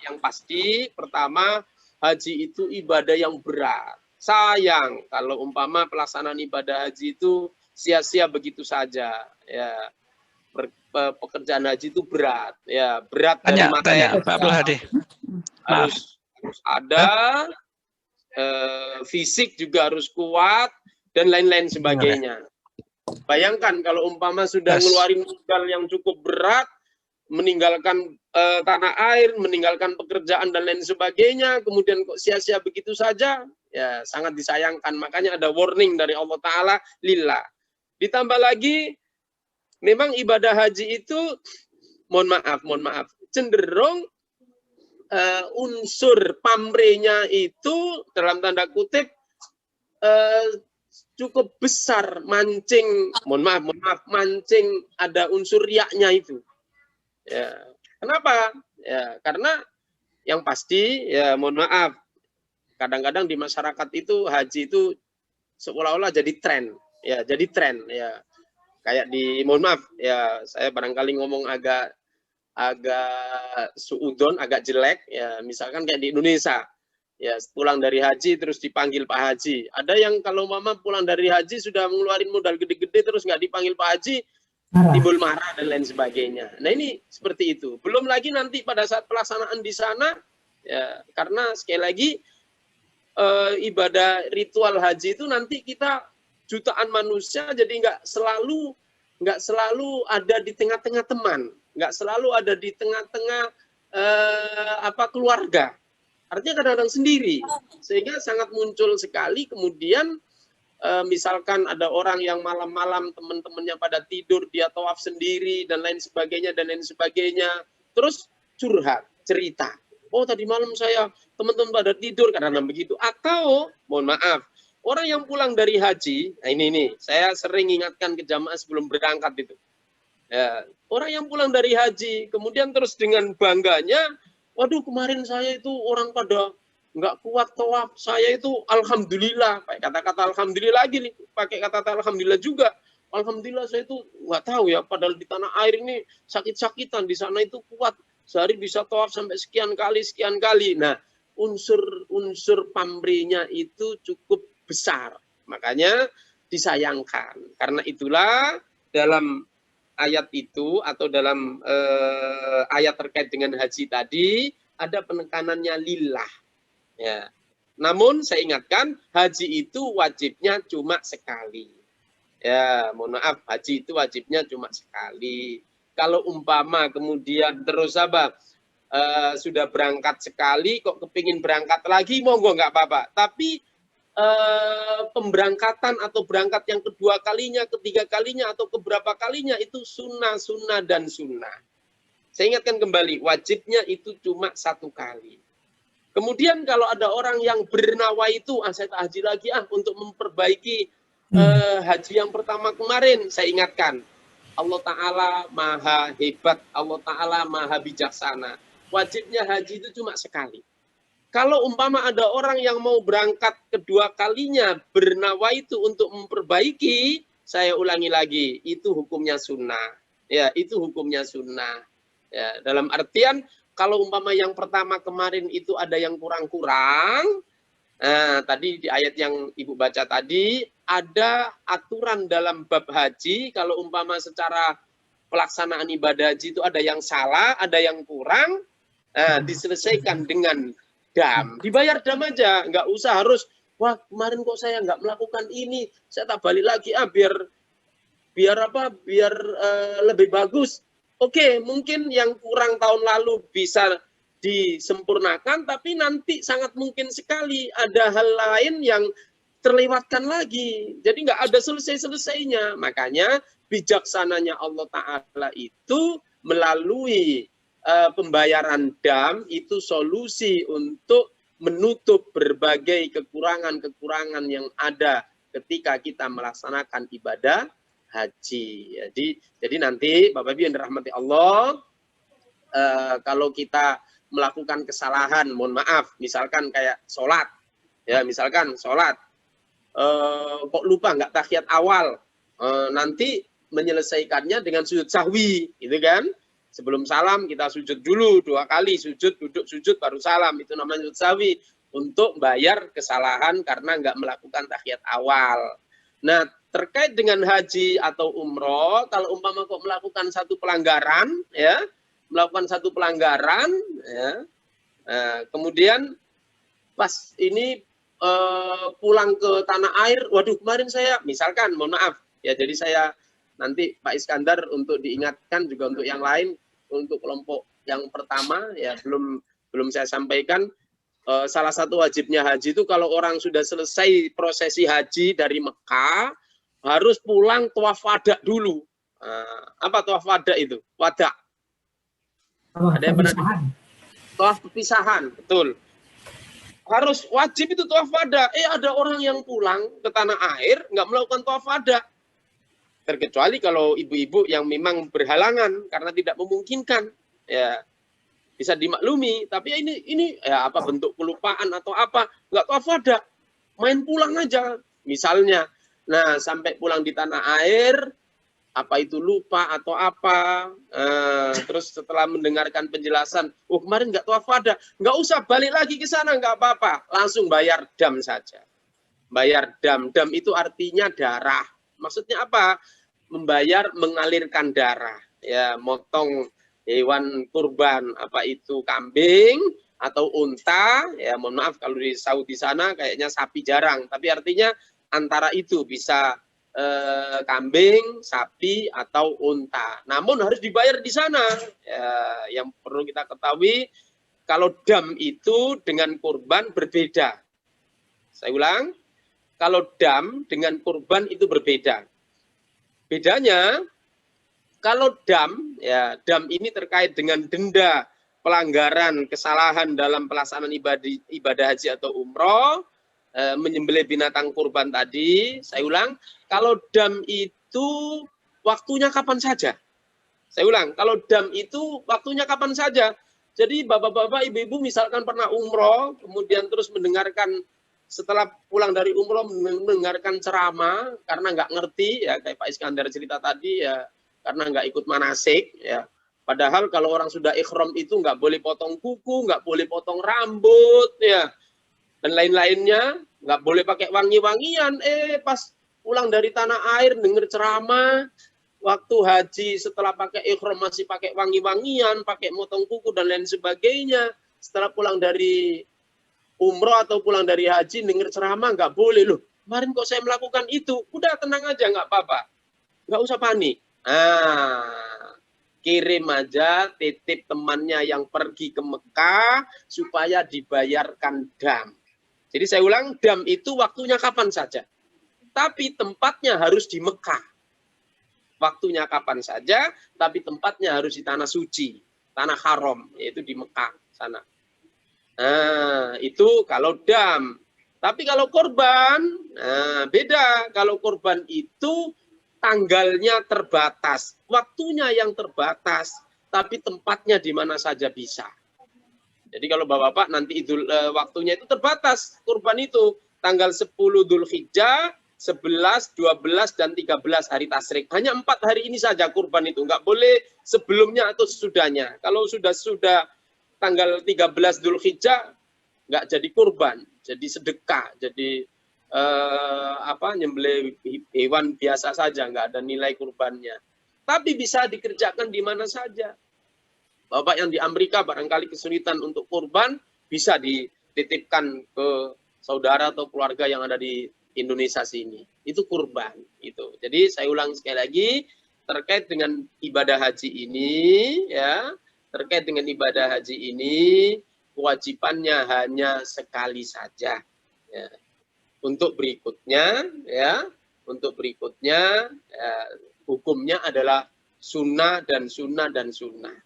Yang pasti, pertama, haji itu ibadah yang berat. Sayang kalau umpama pelaksanaan ibadah haji itu sia-sia begitu saja. Ya, pekerjaan haji itu berat. Ya, berat dari materi. Pak Abdul Hadi. Harus ada, fisik juga harus kuat, dan lain-lain sebagainya. Bayangkan kalau umpama sudah ngeluarin modal yang cukup berat, meninggalkan tanah air, meninggalkan pekerjaan dan lain sebagainya, kemudian kok sia-sia begitu saja, ya sangat disayangkan. Makanya ada warning dari Allah Ta'ala, lillah. Ditambah lagi, memang ibadah haji itu, mohon maaf, cenderung unsur pamrihnya itu, dalam tanda kutip, cukup besar, mancing, mohon maaf, mancing ada unsur riaknya itu. Ya, kenapa? Ya, karena yang pasti, ya mohon maaf, kadang-kadang di masyarakat itu haji itu seolah-olah jadi tren, ya kayak di, mohon maaf, ya saya barangkali ngomong agak suudon, agak jelek, ya misalkan kayak di Indonesia. Ya, pulang dari haji terus dipanggil Pak Haji. Ada yang kalau mama pulang dari haji sudah ngeluarin modal gede-gede terus nggak dipanggil Pak Haji, timbul marah dan lain sebagainya. Nah, ini seperti itu. Belum lagi nanti pada saat pelaksanaan di sana, ya karena sekali lagi ibadah ritual haji itu nanti kita jutaan manusia, jadi nggak selalu ada di tengah-tengah teman, nggak selalu ada di tengah-tengah keluarga. Artinya kadang-kadang sendiri, sehingga sangat muncul sekali. Kemudian misalkan ada orang yang malam-malam teman-temannya pada tidur, dia tawaf sendiri dan lain sebagainya, terus curhat, cerita, oh tadi malam saya teman-teman pada tidur, kadang-kadang begitu. Atau mohon maaf, orang yang pulang dari haji, nah ini saya sering ingatkan ke jamaah sebelum berangkat itu, ya, orang yang pulang dari haji kemudian terus dengan bangganya, waduh kemarin saya itu orang pada nggak kuat tawaf, saya itu alhamdulillah, pakai kata-kata alhamdulillah lagi nih, pakai kata-kata alhamdulillah juga, alhamdulillah saya itu nggak tahu ya, padahal di tanah air ini sakit-sakitan, di sana itu kuat, sehari bisa tawaf sampai sekian kali. Nah, unsur pamrihnya itu cukup besar, makanya disayangkan. Karena itulah dalam ayat itu atau dalam ayat terkait dengan haji tadi ada penekanannya lillah. Ya. Namun saya ingatkan haji itu wajibnya cuma sekali. Ya, mohon maaf, haji itu wajibnya cuma sekali. Kalau umpama kemudian terus sudah berangkat sekali kok kepingin berangkat lagi, monggo nggak apa-apa. Tapi pemberangkatan atau berangkat yang kedua kalinya, ketiga kalinya, atau keberapa kalinya itu sunnah. Saya ingatkan kembali, wajibnya itu cuma satu kali. Kemudian kalau ada orang yang bernawa itu, saya tak haji lagi untuk memperbaiki haji yang pertama kemarin, saya ingatkan, Allah Ta'ala maha hebat, Allah Ta'ala maha bijaksana. Wajibnya haji itu cuma sekali. Kalau umpama ada orang yang mau berangkat kedua kalinya bernawa itu untuk memperbaiki, saya ulangi lagi, itu hukumnya sunnah. Ya, itu hukumnya sunnah. Ya, dalam artian kalau umpama yang pertama kemarin itu ada yang kurang-kurang, tadi di ayat yang Ibu baca tadi, ada aturan dalam bab haji, kalau umpama secara pelaksanaan ibadah haji itu ada yang salah, ada yang kurang, diselesaikan dengan dam, dibayar dam aja, nggak usah harus, wah kemarin kok saya nggak melakukan ini, saya tak balik lagi, biar lebih bagus. Oke, mungkin yang kurang tahun lalu bisa disempurnakan, tapi nanti sangat mungkin sekali ada hal lain yang terlewatkan lagi. Jadi nggak ada selesai-selesainya. Makanya bijaksananya Allah Ta'ala itu melalui pembayaran dam itu solusi untuk menutup berbagai kekurangan-kekurangan yang ada ketika kita melaksanakan ibadah haji. Jadi nanti Bapak Ibu yang dirahmati Allah, kalau kita melakukan kesalahan, mohon maaf, misalkan kayak sholat, ya misalkan sholat, kok lupa nggak tahiyat awal, nanti menyelesaikannya dengan sujud sahwi, gitu kan? Sebelum salam kita sujud dulu 2 kali, sujud, duduk, sujud, baru salam. Itu namanya sujud sahwi, untuk bayar kesalahan karena nggak melakukan tahiyat awal. Nah, terkait dengan haji atau umroh, kalau umpama kok melakukan satu pelanggaran, ya, melakukan satu pelanggaran, ya, kemudian pas ini pulang ke tanah air, waduh kemarin saya, misalkan, mohon maaf, ya, jadi saya nanti Pak Iskandar untuk diingatkan juga untuk yang lain, untuk kelompok yang pertama, ya belum saya sampaikan, salah satu wajibnya haji itu kalau orang sudah selesai prosesi haji dari Mekah, harus pulang tawaf wada dulu. Apa tawaf wada itu? Wada. Ada yang pernah tawaf perpisahan, betul. Harus wajib itu tawaf wada. Ada orang yang pulang ke tanah air nggak melakukan tawaf wada. Terkecuali kalau ibu-ibu yang memang berhalangan karena tidak memungkinkan, ya bisa dimaklumi. Tapi ini ya apa bentuk kelupaan atau apa, nggak tawaf wada, main pulang aja misalnya. Nah, sampai pulang di tanah air, apa itu lupa atau apa, terus setelah mendengarkan penjelasan, kemarin nggak tawaf wada, nggak usah balik lagi ke sana, nggak apa-apa, langsung bayar dam saja. Bayar dam. Dam itu artinya darah. Maksudnya apa? Membayar, mengalirkan darah, ya, motong hewan kurban, apa itu kambing atau unta, ya mohon maaf kalau di Saudi sana kayaknya sapi jarang, tapi artinya antara itu bisa kambing, sapi atau unta. Namun harus dibayar di sana. Ya, yang perlu kita ketahui, kalau dam itu dengan kurban berbeda. Saya ulang, kalau dam dengan kurban itu berbeda. Bedanya, kalau dam, ya dam ini terkait dengan denda pelanggaran kesalahan dalam pelaksanaan ibadah haji atau umroh, menyembelih binatang kurban tadi. Saya ulang, kalau dam itu waktunya kapan saja. Saya ulang, kalau dam itu waktunya kapan saja. Jadi bapak-bapak, ibu-ibu misalkan pernah umroh, kemudian terus mendengarkan, setelah pulang dari umroh mendengarkan ceramah karena nggak ngerti, ya kayak Pak Iskandar cerita tadi, ya karena nggak ikut manasik, ya. Padahal kalau orang sudah ikhram itu nggak boleh potong kuku, nggak boleh potong rambut, ya, dan lain-lainnya, nggak boleh pakai wangi-wangian. Pas pulang dari tanah air dengar ceramah, waktu haji setelah pakai ikhram masih pakai wangi-wangian, pakai motong kuku dan lain sebagainya. Setelah pulang dari umroh atau pulang dari haji dengar ceramah, nggak boleh. Loh, kemarin kok saya melakukan itu? Udah tenang aja, nggak apa-apa, nggak usah panik. Kirim aja, titip temannya yang pergi ke Mekah supaya dibayarkan dam. Jadi saya ulang, dam itu waktunya kapan saja, tapi tempatnya harus di Mekah. Waktunya kapan saja, tapi tempatnya harus di tanah suci, tanah haram, yaitu di Mekah sana. Itu kalau dam. Tapi kalau korban, beda. Kalau korban itu tanggalnya terbatas, waktunya yang terbatas, tapi tempatnya di mana saja bisa. Jadi kalau bapak-bapak nanti itu waktunya itu terbatas, kurban itu tanggal 10 Dzulhijjah, 11, 12, dan 13 hari tasyrik. Hanya 4 hari ini saja kurban itu, nggak boleh sebelumnya atau sesudahnya. Kalau sudah tanggal 13 Dzulhijjah nggak jadi kurban, jadi sedekah, jadi nyembelih hewan biasa saja, nggak ada nilai kurbannya. Tapi bisa dikerjakan di mana saja. Bapak yang di Amerika barangkali kesulitan untuk kurban, bisa dititipkan ke saudara atau keluarga yang ada di Indonesia sini. Itu kurban. Itu. Jadi saya ulang sekali lagi, terkait dengan ibadah haji ini, ya, terkait dengan ibadah haji ini, kewajibannya hanya sekali saja. Ya. Untuk berikutnya, ya, hukumnya adalah sunnah dan sunnah dan sunnah.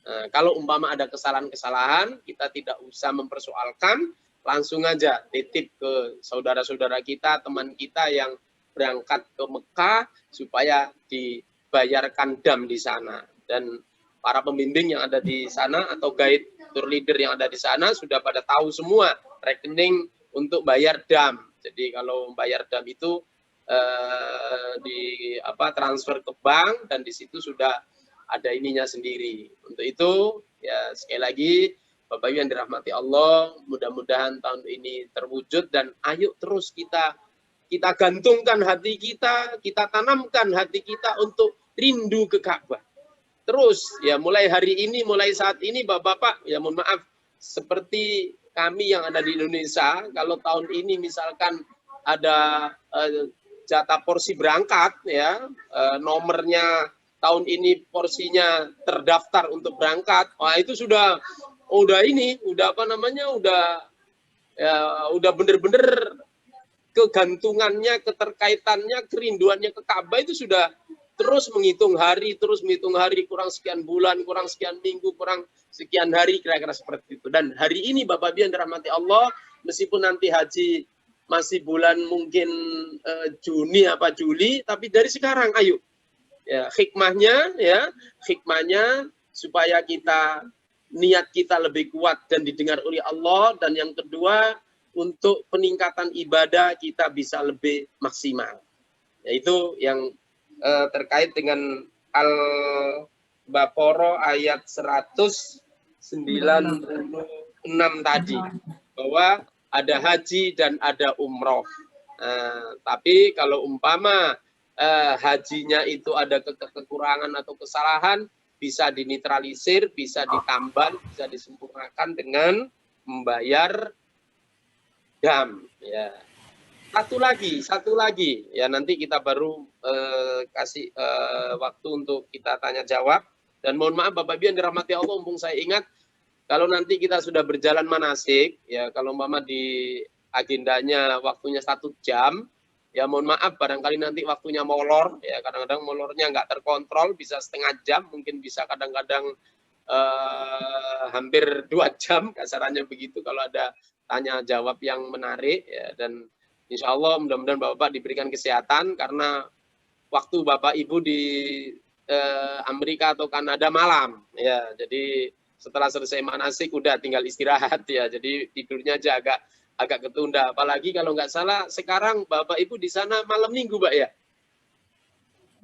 Nah, kalau umpama ada kesalahan-kesalahan, kita tidak usah mempersoalkan, langsung aja titip ke saudara-saudara kita, teman kita yang berangkat ke Mekah supaya dibayarkan dam di sana. Dan para pembimbing yang ada di sana atau guide tour leader yang ada di sana sudah pada tahu semua rekening untuk bayar dam. Jadi kalau bayar dam itu transfer ke bank dan di situ sudah ada ininya sendiri. Untuk itu ya sekali lagi Bapak Ibu yang dirahmati Allah, mudah-mudahan tahun ini terwujud dan ayo terus kita gantungkan hati kita tanamkan hati kita untuk rindu ke Ka'bah. Terus ya mulai hari ini, mulai saat ini Bapak-bapak ya mohon maaf seperti kami yang ada di Indonesia, kalau tahun ini misalkan ada jatah porsi berangkat ya, nomornya tahun ini porsinya terdaftar untuk berangkat, wah itu udah bener-bener kegantungannya, keterkaitannya, kerinduannya ke Ka'bah itu sudah terus menghitung hari, kurang sekian bulan, kurang sekian minggu, kurang sekian hari, kira-kira seperti itu. Dan hari ini Bapak Ibu yang dirahmati Allah, meskipun nanti haji masih bulan mungkin Juni apa Juli, tapi dari sekarang ayo ya hikmahnya supaya niat kita lebih kuat dan didengar oleh Allah, dan yang kedua untuk peningkatan ibadah kita bisa lebih maksimal, yaitu yang terkait dengan Al-Baqarah ayat 196 tadi, bahwa ada haji dan ada umroh. Tapi kalau umpama hajinya itu ada kekurangan atau kesalahan, bisa dinetralisir, bisa ditambal, bisa disempurnakan dengan membayar dam. Ya. Satu lagi, ya nanti kita baru kasih waktu untuk kita tanya jawab. Dan mohon maaf Bapak Ibu yang dirahmati Allah, mumpung saya ingat, kalau nanti kita sudah berjalan manasik, ya kalau umpama di agendanya waktunya 1 jam, ya mohon maaf barangkali nanti waktunya molor, ya kadang-kadang molornya nggak terkontrol, bisa setengah jam, mungkin bisa kadang-kadang hampir 2 jam, kasarannya begitu kalau ada tanya jawab yang menarik, ya. Dan insya Allah mudah-mudahan Bapak diberikan kesehatan, karena waktu Bapak Ibu di Amerika atau Kanada malam, ya jadi setelah selesai manasik udah tinggal istirahat ya, jadi tidurnya aja agak ketunda. Apalagi kalau nggak salah sekarang Bapak Ibu di sana malam Minggu, Pak ya?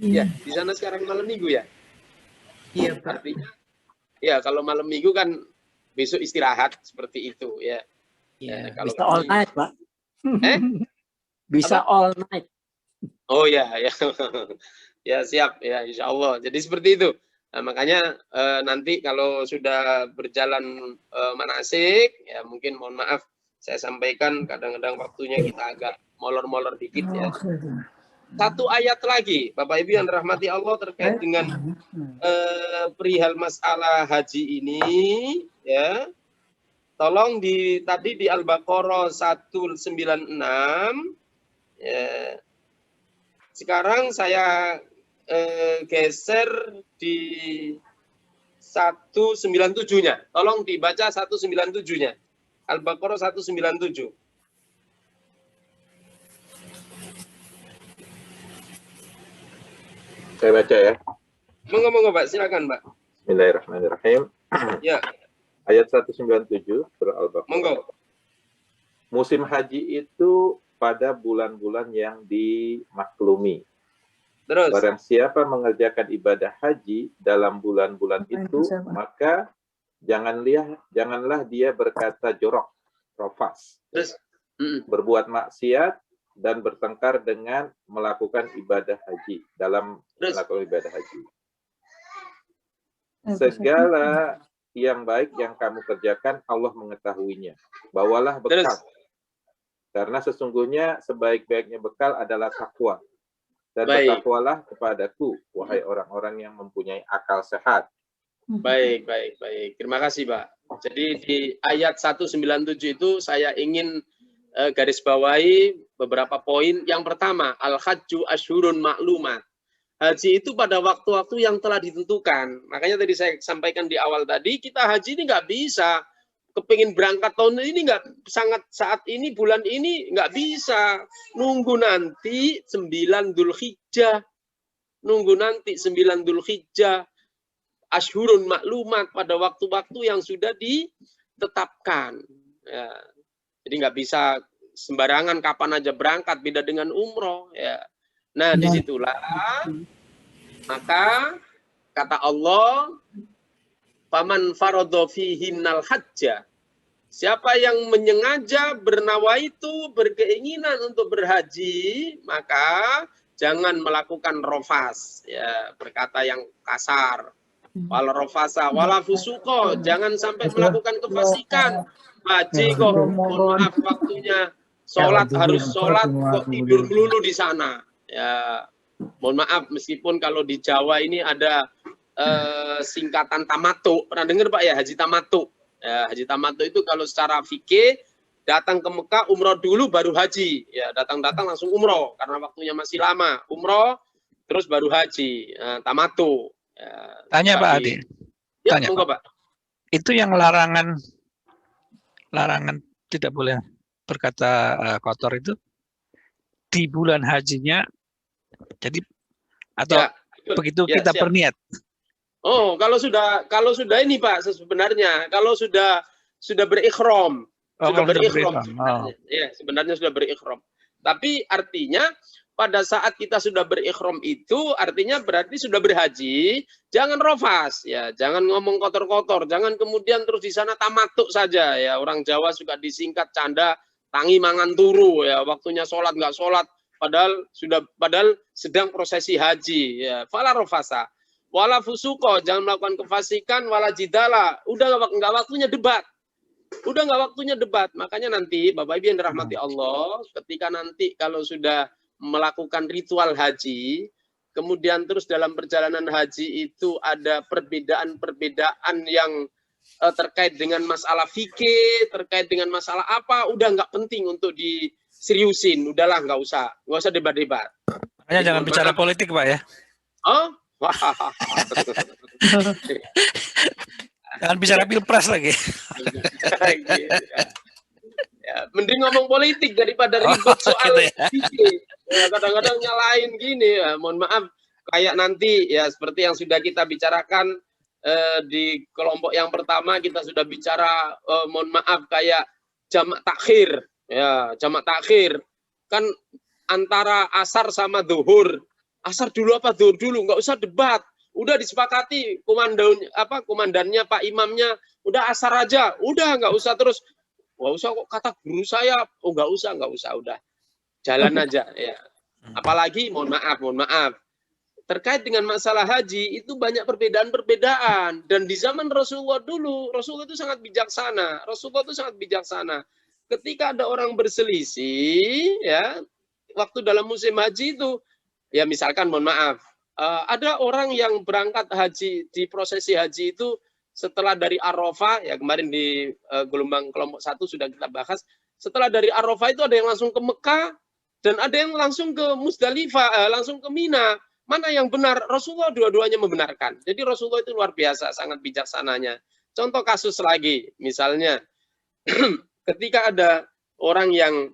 Ya, di sana sekarang malam Minggu ya? Iya, Pak. Artinya, ya kalau malam Minggu kan besok istirahat seperti itu ya. Ya, kalau bisa all night, Pak. Bisa Apa? all night. Oh ya, ya, ya siap ya, Insya Allah. Jadi seperti itu. Nah, makanya nanti kalau sudah berjalan manasik, ya mungkin mohon maaf saya sampaikan kadang-kadang waktunya kita agak molor-molor dikit ya. Satu ayat lagi, Bapak Ibu yang dirahmati Allah, terkait dengan perihal masalah haji ini, ya. Tolong tadi di Al-Baqarah 196, ya. Sekarang saya geser di 197-nya. Tolong dibaca 197-nya. Al-Baqarah 197. Saya baca ya. Monggo, Pak. Silakan, Pak. Bismillahirrahmanirrahim. Ya. Ayat 197 surah Al-Baqarah. Monggo. Musim haji itu pada bulan-bulan yang dimaklumi. Terus. Barang siapa mengerjakan ibadah haji dalam bulan-bulan itu, maka janganlah dia berkata jorok, rofas, Terus. berbuat maksiat dan bertengkar dengan melakukan ibadah haji, dalam melakukan ibadah haji. Segala yang baik yang kamu kerjakan, Allah mengetahuinya. Bawalah bekal. Terus. Karena sesungguhnya sebaik-baiknya bekal adalah takwa. Dan Baik. bertakwalah kepadaku, wahai orang-orang yang mempunyai akal sehat. Baik. Terima kasih, Pak. Jadi di ayat 197 itu saya ingin garis bawahi beberapa poin. Yang pertama, al-hajju asyhurun ma'lumat. haji itu pada waktu-waktu yang telah ditentukan. Makanya tadi saya sampaikan di awal tadi, kita haji ini nggak bisa kepingin berangkat tahun ini, nggak sangat saat ini bulan ini nggak bisa, nunggu nanti 9 Dzulhijjah, nunggu nanti 9 Dzulhijjah, Ashhurun maklumat, pada waktu-waktu yang sudah ditetapkan. Ya. Jadi nggak bisa sembarangan kapan aja berangkat, beda dengan umroh. Ya. Nah disitulah maka kata Allah, Faman faradha fihinnal hajja. Siapa yang menyengaja bernawa itu berkeinginan untuk berhaji, maka jangan melakukan rofas, ya, berkata yang kasar. Wala rofasa, wala fusuko, jangan sampai melakukan kefasikan. Haji kok, mohon maaf, waktunya sholat harus sholat kok tidur melulu di sana. Ya, mohon maaf, meskipun kalau di Jawa ini ada singkatan tamatu, pernah dengar Pak ya, haji tamatu. Ya, haji tamatu itu kalau secara fikih datang ke Mekah umroh dulu baru haji. Ya, datang-datang langsung umroh karena waktunya masih lama. Umroh terus baru haji. Tamatu. Ya, Tanya Pak Adi. Ya, Tanya, monggo, Pak. Itu yang larangan tidak boleh berkata kotor itu di bulan hajinya. Jadi atau Ya, begitu ya, kita siap. berniat. Oh, kalau sudah ini Pak, sebenarnya kalau sudah berikhram, sudah berikhram. Ya, sebenarnya sudah berikhram. Tapi artinya pada saat kita sudah berikhram itu artinya berarti sudah berhaji, jangan rofas ya, jangan ngomong kotor-kotor, jangan kemudian terus di sana tamatuk saja ya. Orang Jawa suka disingkat canda tangi mangan turu ya, waktunya sholat nggak sholat padahal sedang prosesi haji ya. Fala rofasa. Wala fusuko, jangan melakukan kefasikan, wala jidala, udah nggak waktunya debat. Udah nggak waktunya debat. Makanya nanti Bapak Ibu yang dirahmati Allah, ketika nanti kalau sudah melakukan ritual haji, kemudian terus dalam perjalanan haji itu ada perbedaan-perbedaan yang terkait dengan masalah fikih, terkait dengan masalah apa, udah nggak penting untuk diseriusin, udahlah nggak usah debat-debat. Makanya jangan bicara politik Pak ya. Oh? Jangan bicara pilpres lagi. Ya, mending ngomong politik daripada ribut soal gitu ya. fikih. Ya, kadang-kadang nyalain gini, ya, mohon maaf, kayak nanti ya seperti yang sudah kita bicarakan di kelompok yang pertama kita sudah bicara, mohon maaf, kayak jamak takhir, ya jamak takhir kan antara asar sama zuhur. Asar dulu apa zuhur dulu, nggak usah debat. Udah disepakati komandannya, Pak Imamnya, udah asar aja. Udah nggak usah terus, nggak usah kok kata guru saya. Oh nggak usah, udah. Jalan aja ya. Apalagi mohon maaf. Terkait dengan masalah haji itu banyak perbedaan-perbedaan, dan di zaman Rasulullah dulu, Rasulullah itu sangat bijaksana. Ketika ada orang berselisih ya, waktu dalam musim haji itu ya, misalkan mohon maaf, ada orang yang berangkat haji di prosesi haji itu setelah dari Arafah, ya kemarin di gelombang kelompok 1 sudah kita bahas, setelah dari Arafah itu ada yang langsung ke Mekah dan ada yang langsung ke Musdalifah, langsung ke Mina. Mana yang benar? Rasulullah dua-duanya membenarkan. Jadi Rasulullah itu luar biasa, sangat bijaksananya. Contoh kasus lagi, misalnya ketika ada orang yang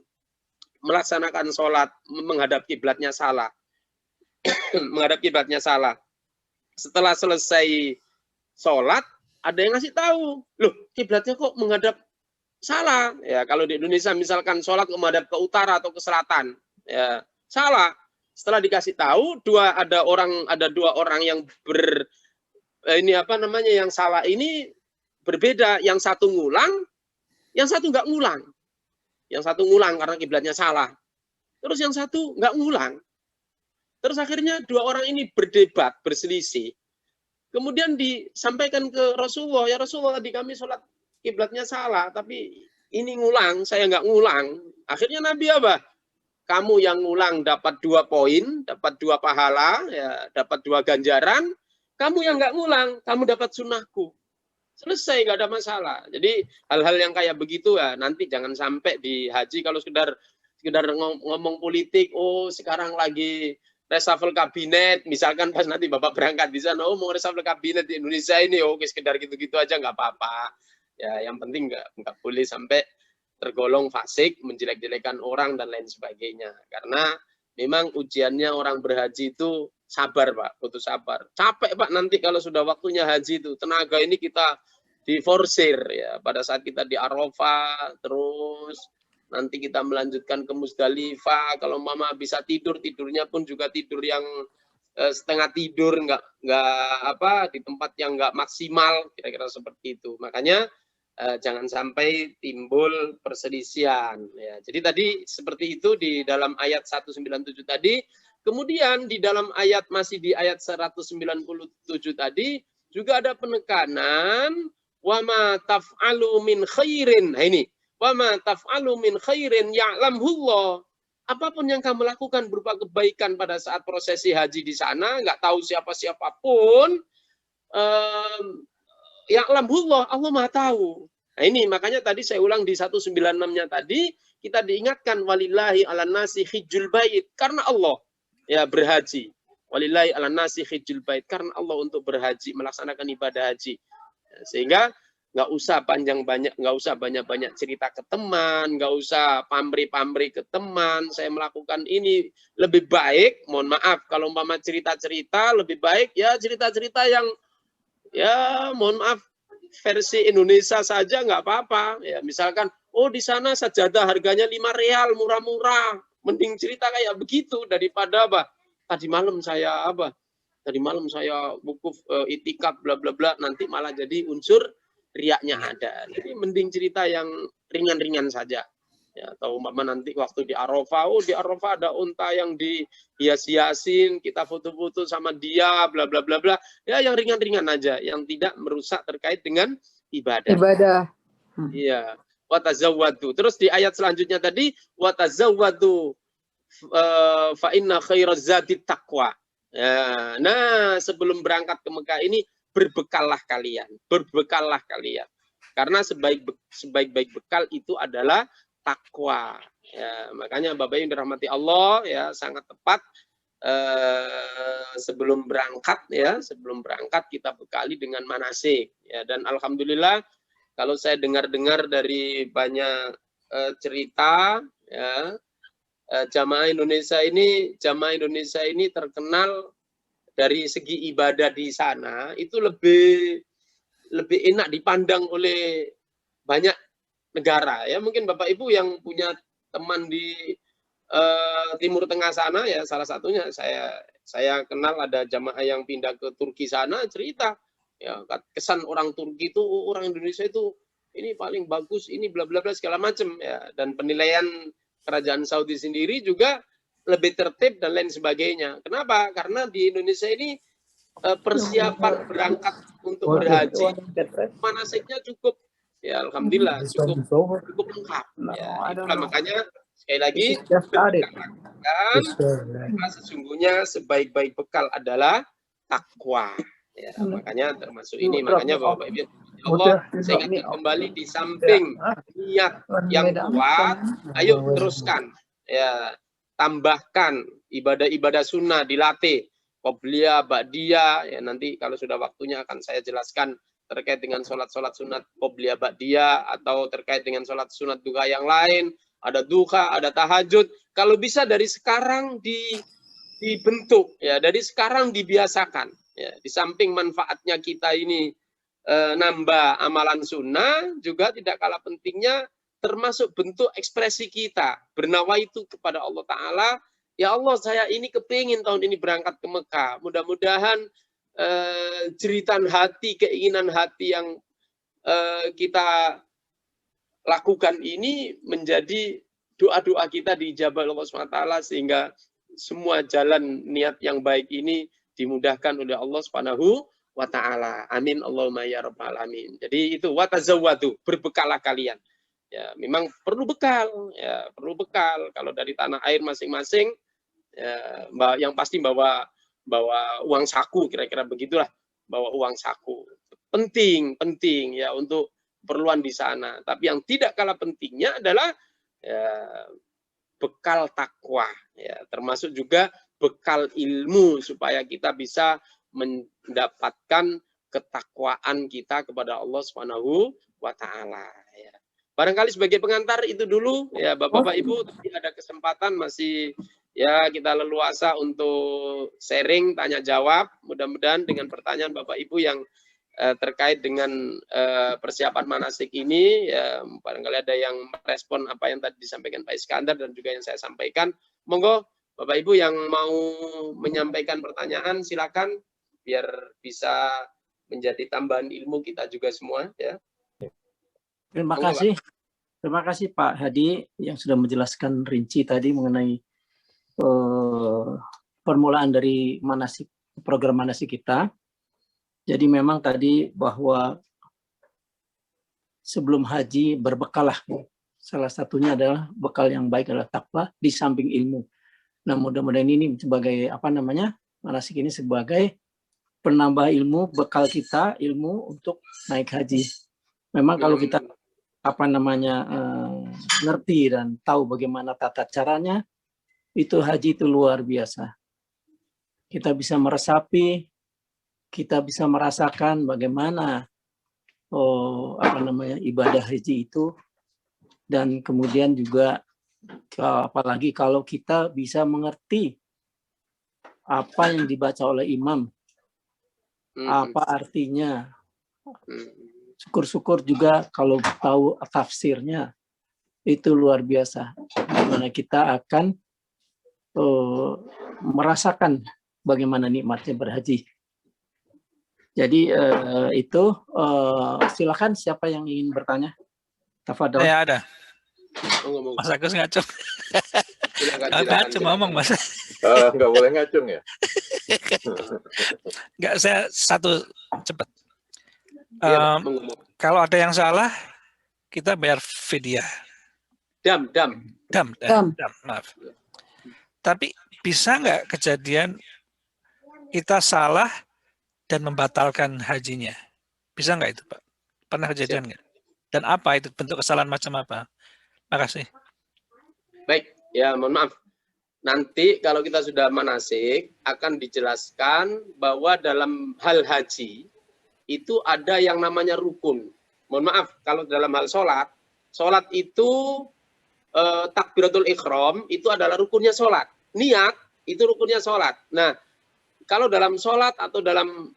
melaksanakan sholat menghadap kiblatnya salah. Setelah selesai sholat, ada yang ngasih tahu, loh kiblatnya kok menghadap salah. Ya kalau di Indonesia misalkan sholat menghadap ke utara atau ke selatan, ya salah. Setelah dikasih tahu, ada dua orang yang yang salah ini berbeda. Yang satu ngulang, yang satu nggak ngulang. Yang satu ngulang karena kiblatnya salah. Terus yang satu nggak ngulang. Terus akhirnya dua orang ini berdebat, berselisih. Kemudian disampaikan ke Rasulullah, ya Rasulullah, tadi kami sholat kiblatnya salah, tapi ini ngulang, saya nggak ngulang. Akhirnya Nabi apa? Kamu yang ngulang dapat 2 poin, dapat 2 pahala, ya, dapat 2 ganjaran. Kamu yang nggak ngulang, kamu dapat sunnahku. Selesai, nggak ada masalah. Jadi hal-hal yang kayak begitu ya, nanti jangan sampai di haji kalau sekedar ngomong politik, oh sekarang lagi reshuffle kabinet, misalkan pas nanti Bapak berangkat di sana, oh mau reshuffle kabinet di Indonesia ini, oke sekedar gitu-gitu aja nggak apa-apa. Ya, yang penting nggak boleh sampai tergolong fasik, menjelek-jelekan orang dan lain sebagainya. Karena memang ujiannya orang berhaji itu sabar, Pak, butuh sabar. Capek, Pak, nanti kalau sudah waktunya haji itu, tenaga ini kita diforsir ya pada saat kita di Arafah, terus nanti kita melanjutkan ke Musdalifah. Kalau mama bisa tidur, tidurnya pun juga tidur yang setengah tidur, nggak apa di tempat yang nggak maksimal, kira-kira seperti itu. Makanya jangan sampai timbul perselisihan. Ya. Jadi tadi seperti itu di dalam ayat 197 tadi. Kemudian di dalam ayat masih di ayat 197 tadi juga ada penekanan wa ma taf'alu min khairin. Nah ini, wa ma taf'alu min khairin ya'lamhullah. Apapun yang kamu lakukan berupa kebaikan pada saat prosesi haji di sana, nggak tahu siapapun, ya'lamullah, Allah Maha tahu. Nah ini makanya tadi saya ulang di 196-nya tadi, kita diingatkan walillahi ala nasi hijjul bait, karena Allah ya berhaji. Walillahi ala nasi hijjul bait, karena Allah untuk berhaji, melaksanakan ibadah haji. Sehingga nggak usah banyak-banyak cerita ke teman, nggak usah pamrih-pamrih ke teman, saya melakukan ini. Lebih baik, mohon maaf, kalau umpama cerita-cerita, lebih baik ya cerita-cerita yang ya mohon maaf versi Indonesia saja nggak apa-apa ya, misalkan oh di sana sajadah harganya 5 real murah-murah, mending cerita kayak begitu daripada apa tadi malam saya wukuf itikaf bla bla bla, nanti malah jadi unsur riaknya ada. Jadi mending cerita yang ringan-ringan saja ya, atau umpama nanti waktu di Arafah, oh di Arafah ada unta yang dihias-hiasin, kita foto-foto sama dia, bla bla bla bla. Ya yang ringan-ringan aja, yang tidak merusak terkait dengan ibadah. Iya. Watazawwadu. Terus di ayat selanjutnya tadi watazawwadu fa inna khairaz zadi taqwa. Ya, nah sebelum berangkat ke Mekah ini berbekallah kalian. Karena sebaik-baik bekal itu adalah takwa. Ya, makanya Bapak yang dirahmati Allah ya sangat tepat sebelum berangkat kita bekali dengan manasik ya, dan alhamdulillah kalau saya dengar dari banyak cerita ya, jamaah Indonesia ini terkenal dari segi ibadah di sana itu lebih enak dipandang oleh banyak negara ya. Mungkin Bapak Ibu yang punya teman di Timur Tengah sana ya, salah satunya saya kenal ada jamaah yang pindah ke Turki sana, cerita ya kesan orang Turki itu orang Indonesia itu ini paling bagus, ini bla bla bla segala macam ya, dan penilaian kerajaan Saudi sendiri juga lebih tertib dan lain sebagainya. Kenapa? Karena di Indonesia ini persiapan berangkat untuk berhaji manasiknya cukup ya, alhamdulillah cukup lengkap ya. Itulah makanya sekali lagi sesungguhnya sebaik-baik bekal adalah takwa ya. Makanya termasuk ini, makanya Bapak Ibu Allah, saya ingatkan kembali di samping niat yang kuat, ayo teruskan ya, tambahkan ibadah-ibadah sunnah, dilatih qobliyah, ba'diyah ya, nanti kalau sudah waktunya akan saya jelaskan terkait dengan sholat-sholat sunat qobliyah, ba'diyah, atau terkait dengan sholat sunat duha yang lain, ada duha, ada tahajud. Kalau bisa dari sekarang dibentuk ya, dari sekarang dibiasakan ya. Di samping manfaatnya kita ini nambah amalan sunnah, juga tidak kalah pentingnya termasuk bentuk ekspresi kita bernawaitu kepada Allah Ta'ala, ya Allah saya ini kepingin tahun ini berangkat ke Mekah, mudah-mudahan jeritan hati, keinginan hati yang kita lakukan ini menjadi doa-doa kita dijabah Allah SWT, sehingga semua jalan niat yang baik ini dimudahkan oleh Allah Subhanahu wa ta'ala. Amin Allahumma ya rabbal alamin. Jadi itu watazawwadu, berbekalah kalian. Ya, memang perlu bekal ya, perlu bekal. Kalau dari tanah air masing-masing ya, yang pasti bawa uang saku, kira-kira begitulah, bawa uang saku. Penting ya untuk keperluan di sana. Tapi yang tidak kalah pentingnya adalah ya, bekal takwa ya, termasuk juga bekal ilmu supaya kita bisa mendapatkan ketakwaan kita kepada Allah Subhanahu wa taala ya. Barangkali sebagai pengantar itu dulu ya Bapak-bapak Ibu, tapi ada kesempatan masih ya kita leluasa untuk sharing tanya jawab. Mudah-mudahan dengan pertanyaan Bapak Ibu yang terkait dengan persiapan manasik ini ya, barangkali ada yang merespon apa yang tadi disampaikan Pak Iskandar dan juga yang saya sampaikan. Monggo Bapak Ibu yang mau menyampaikan pertanyaan silakan biar bisa menjadi tambahan ilmu kita juga semua ya. Terima kasih. Terima kasih Pak Hadi yang sudah menjelaskan rinci tadi mengenai permulaan dari manasik, program manasik kita. Jadi memang tadi bahwa sebelum haji berbekalah. Salah satunya adalah bekal yang baik adalah takwa di samping ilmu. Nah, mudah-mudahan ini sebagai manasik ini sebagai penambah ilmu, bekal kita ilmu untuk naik haji. Memang kalau kita ngerti dan tahu bagaimana tata caranya, itu haji itu luar biasa. Kita bisa meresapi, kita bisa merasakan bagaimana ibadah haji itu, dan kemudian juga apalagi kalau kita bisa mengerti apa yang dibaca oleh imam, apa artinya. Syukur-syukur juga kalau tahu tafsirnya, itu luar biasa. Dimana kita akan merasakan bagaimana nikmatnya berhaji. Jadi itu silakan siapa yang ingin bertanya. Tafadhol. Saya ada. Mas Agus ngacung. Ngacung ngomong Mas. Nggak boleh ngacung ya? Nggak, saya satu cepat. Kalau ada yang salah, kita bayar fidyah. Dam. Maaf. Tapi bisa nggak kejadian kita salah dan membatalkan hajinya? Bisa nggak itu, Pak? Pernah kejadian nggak? Dan apa itu bentuk kesalahan macam apa? Makasih. Baik, ya mohon maaf. Nanti kalau kita sudah manasik akan dijelaskan bahwa dalam hal haji itu ada yang namanya rukun. Mohon maaf, kalau dalam hal sholat itu takbiratul ikhram itu adalah rukunnya sholat. Niat itu rukunnya sholat. Nah, kalau dalam sholat atau dalam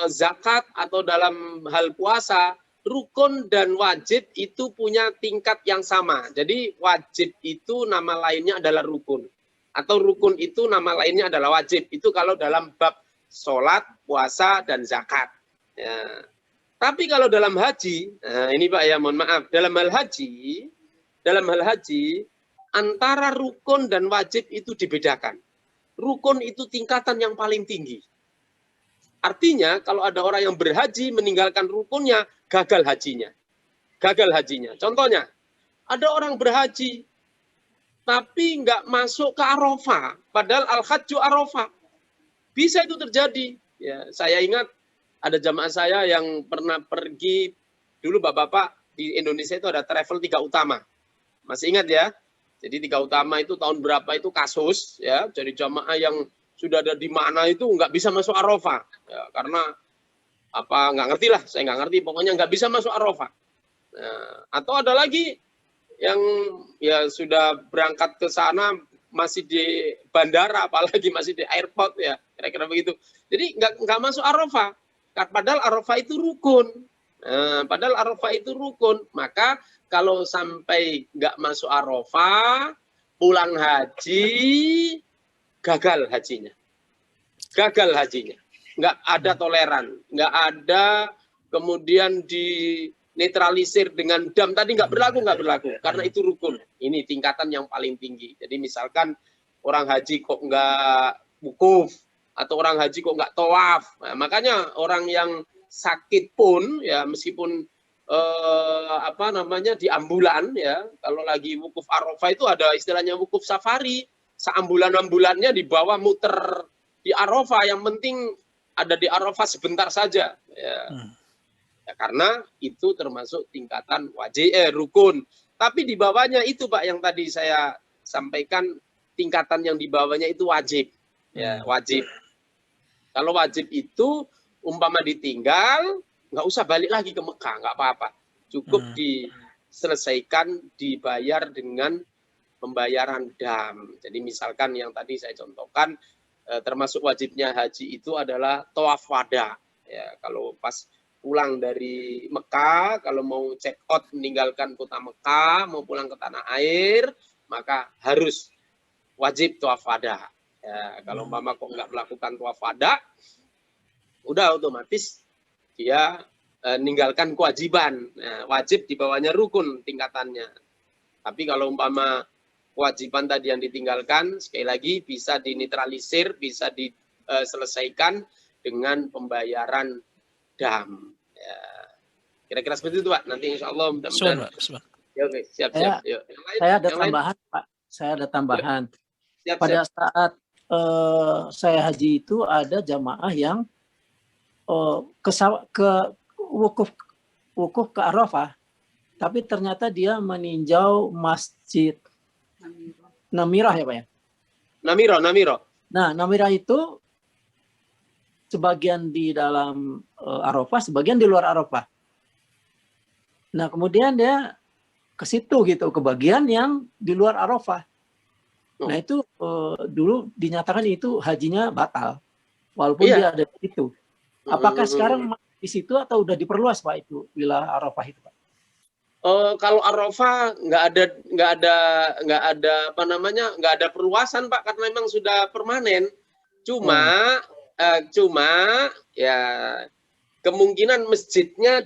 zakat atau dalam hal puasa, rukun dan wajib itu punya tingkat yang sama. Jadi wajib itu nama lainnya adalah rukun. Atau rukun itu nama lainnya adalah wajib. Itu kalau dalam bab sholat, puasa, dan zakat. Ya. Tapi kalau dalam haji, nah ini Pak ya mohon maaf, dalam hal haji, antara rukun dan wajib itu dibedakan. Rukun itu tingkatan yang paling tinggi. Artinya kalau ada orang yang berhaji meninggalkan rukunnya, gagal hajinya. Contohnya, ada orang berhaji tapi nggak masuk ke Arafah, padahal al-hajju Arafah. Bisa itu terjadi. Ya, saya ingat ada jamaah saya yang pernah pergi dulu Bapak-bapak di Indonesia itu ada travel 3 utama. Masih ingat ya? Jadi 3 utama itu tahun berapa itu kasus ya, jadi jamaah yang sudah ada di mana itu nggak bisa masuk Arafah. Ya, karena apa nggak ngerti lah, saya nggak ngerti, pokoknya nggak bisa masuk Arafah. Nah, atau ada lagi yang ya sudah berangkat ke sana masih di bandara, apalagi masih di airport ya, kira-kira begitu. Jadi nggak masuk Arafah, padahal Arafah itu rukun. Nah, padahal Arafah itu rukun, maka kalau sampai nggak masuk Arafah, pulang haji, gagal hajinya. Nggak ada toleran, nggak ada kemudian dinetralisir dengan dam tadi nggak berlaku, karena itu rukun. Ini tingkatan yang paling tinggi. Jadi misalkan orang haji kok nggak wukuf atau orang haji kok nggak tawaf, nah, makanya orang yang sakit pun ya meskipun di ambulan ya, kalau lagi wukuf Arafah itu ada istilahnya wukuf safari, seambulan-ambulannya dibawa muter di Arafah, yang penting ada di Arafah sebentar saja ya. Ya, karena itu termasuk tingkatan wajib rukun. Tapi di bawahnya itu Pak yang tadi saya sampaikan, tingkatan yang di bawahnya itu wajib. Ya, wajib. Kalau wajib itu umpama ditinggal, nggak usah balik lagi ke Mekah, nggak apa-apa. Cukup diselesaikan, dibayar dengan pembayaran dam. Jadi misalkan yang tadi saya contohkan, termasuk wajibnya haji itu adalah tawaf wada. Ya, kalau pas pulang dari Mekah, kalau mau check out meninggalkan kota Mekah, mau pulang ke tanah air, maka harus wajib tawaf wada. Ya, kalau umpama kok nggak melakukan tawaf wada, udah otomatis dia meninggalkan kewajiban. Nah, wajib di bawahnya rukun tingkatannya. Tapi kalau umpama kewajiban tadi yang ditinggalkan, sekali lagi bisa dinetralisir, bisa diselesaikan dengan pembayaran dam. Ya. Kira-kira seperti itu, Pak. Nanti insya Allah mudah-mudahan. Ya, oke, siap-siap. Saya ada tambahan, Pak. Saya ada tambahan. Siap, Pada saat saya haji itu ada jamaah yang ke wukuf ke Arafah, tapi ternyata dia meninjau masjid Namirah ya Pak ya? Namiro. Nah, Namirah itu sebagian di dalam Arafah, sebagian di luar Arafah. Nah, kemudian dia ke situ gitu, ke bagian yang di luar Arafah. Nah, itu dulu dinyatakan itu hajinya batal, walaupun dia ada di situ. Apakah sekarang di situ atau udah diperluas Pak itu wilayah Arafah itu Pak? Kalau Arafah nggak ada perluasan Pak, karena memang sudah permanen. Cuma ya kemungkinan masjidnya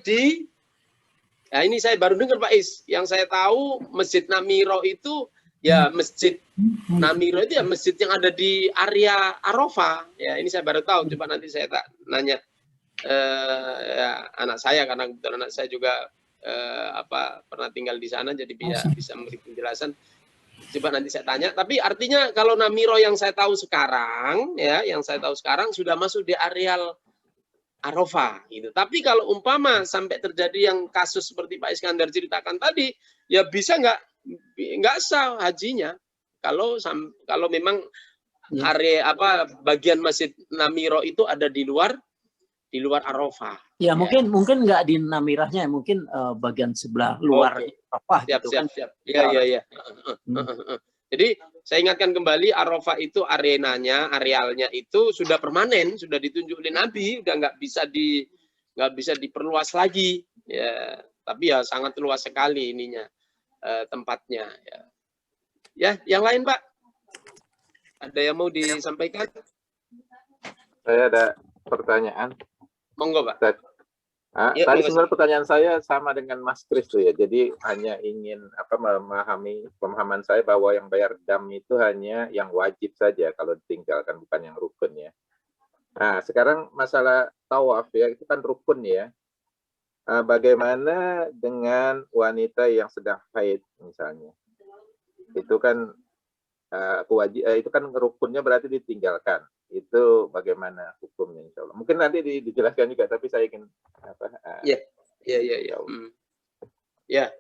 nah ini saya baru dengar Pak Is, yang saya tahu Masjid Namiro itu ya masjid Namiro itu ya masjid yang ada di area Arafah. Ya ini saya baru tahu. Coba nanti saya nanya ya, anak saya, karena kebetulan anak saya juga pernah tinggal di sana, jadi bisa memberi penjelasan. Coba nanti saya tanya. Tapi artinya kalau Namiro yang saya tahu sekarang, ya, yang saya tahu sekarang sudah masuk di areal Arafah, gitu. Tapi kalau umpama sampai terjadi yang kasus seperti Pak Iskandar ceritakan tadi, ya bisa nggak sah hajinya. Kalau memang area bagian Masjid Namiro itu ada di luar Arafah. Ya, mungkin nggak di Namirahnya, mungkin bagian sebelah luar Arafah. Siap. Iya. Jadi saya ingatkan kembali, Arafah itu arealnya itu sudah permanen, sudah ditunjuk oleh Nabi, udah nggak bisa diperluas lagi. Ya, tapi ya sangat luas sekali ininya tempatnya. Ya, yang lain Pak, ada yang mau disampaikan? Saya ada pertanyaan. Monggo Pak. Tadi sebenarnya pertanyaan saya sama dengan Mas Kris tuh ya. Jadi hanya ingin memahami pemahaman saya bahwa yang bayar dam itu hanya yang wajib saja kalau ditinggalkan, bukan yang rukun ya. Nah, sekarang masalah tawaf ya, itu kan rukun ya. Bagaimana dengan wanita yang sedang haid misalnya? Itu kan itu kan rukunnya berarti ditinggalkan. Itu bagaimana hukumnya insya Allah. Mungkin nanti dijelaskan juga, tapi saya ingin Ya,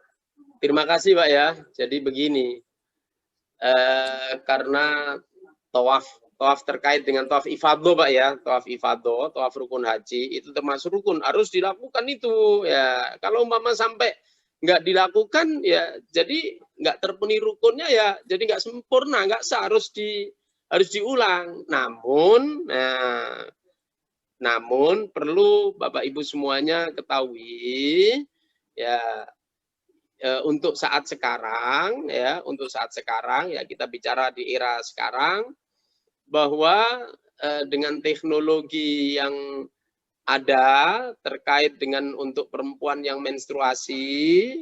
terima kasih Pak ya. Jadi begini, karena tawaf terkait dengan tawaf ifadah Pak ya, tawaf ifadah, tawaf rukun haji itu termasuk rukun, harus dilakukan itu ya. Kalau umpama sampai nggak dilakukan ya, jadi nggak terpenuhi rukunnya ya, jadi nggak sempurna, nggak sah, harus diulang. Namun perlu Bapak Ibu semuanya ketahui ya, untuk saat sekarang ya, kita bicara di era sekarang, bahwa dengan teknologi yang ada terkait dengan untuk perempuan yang menstruasi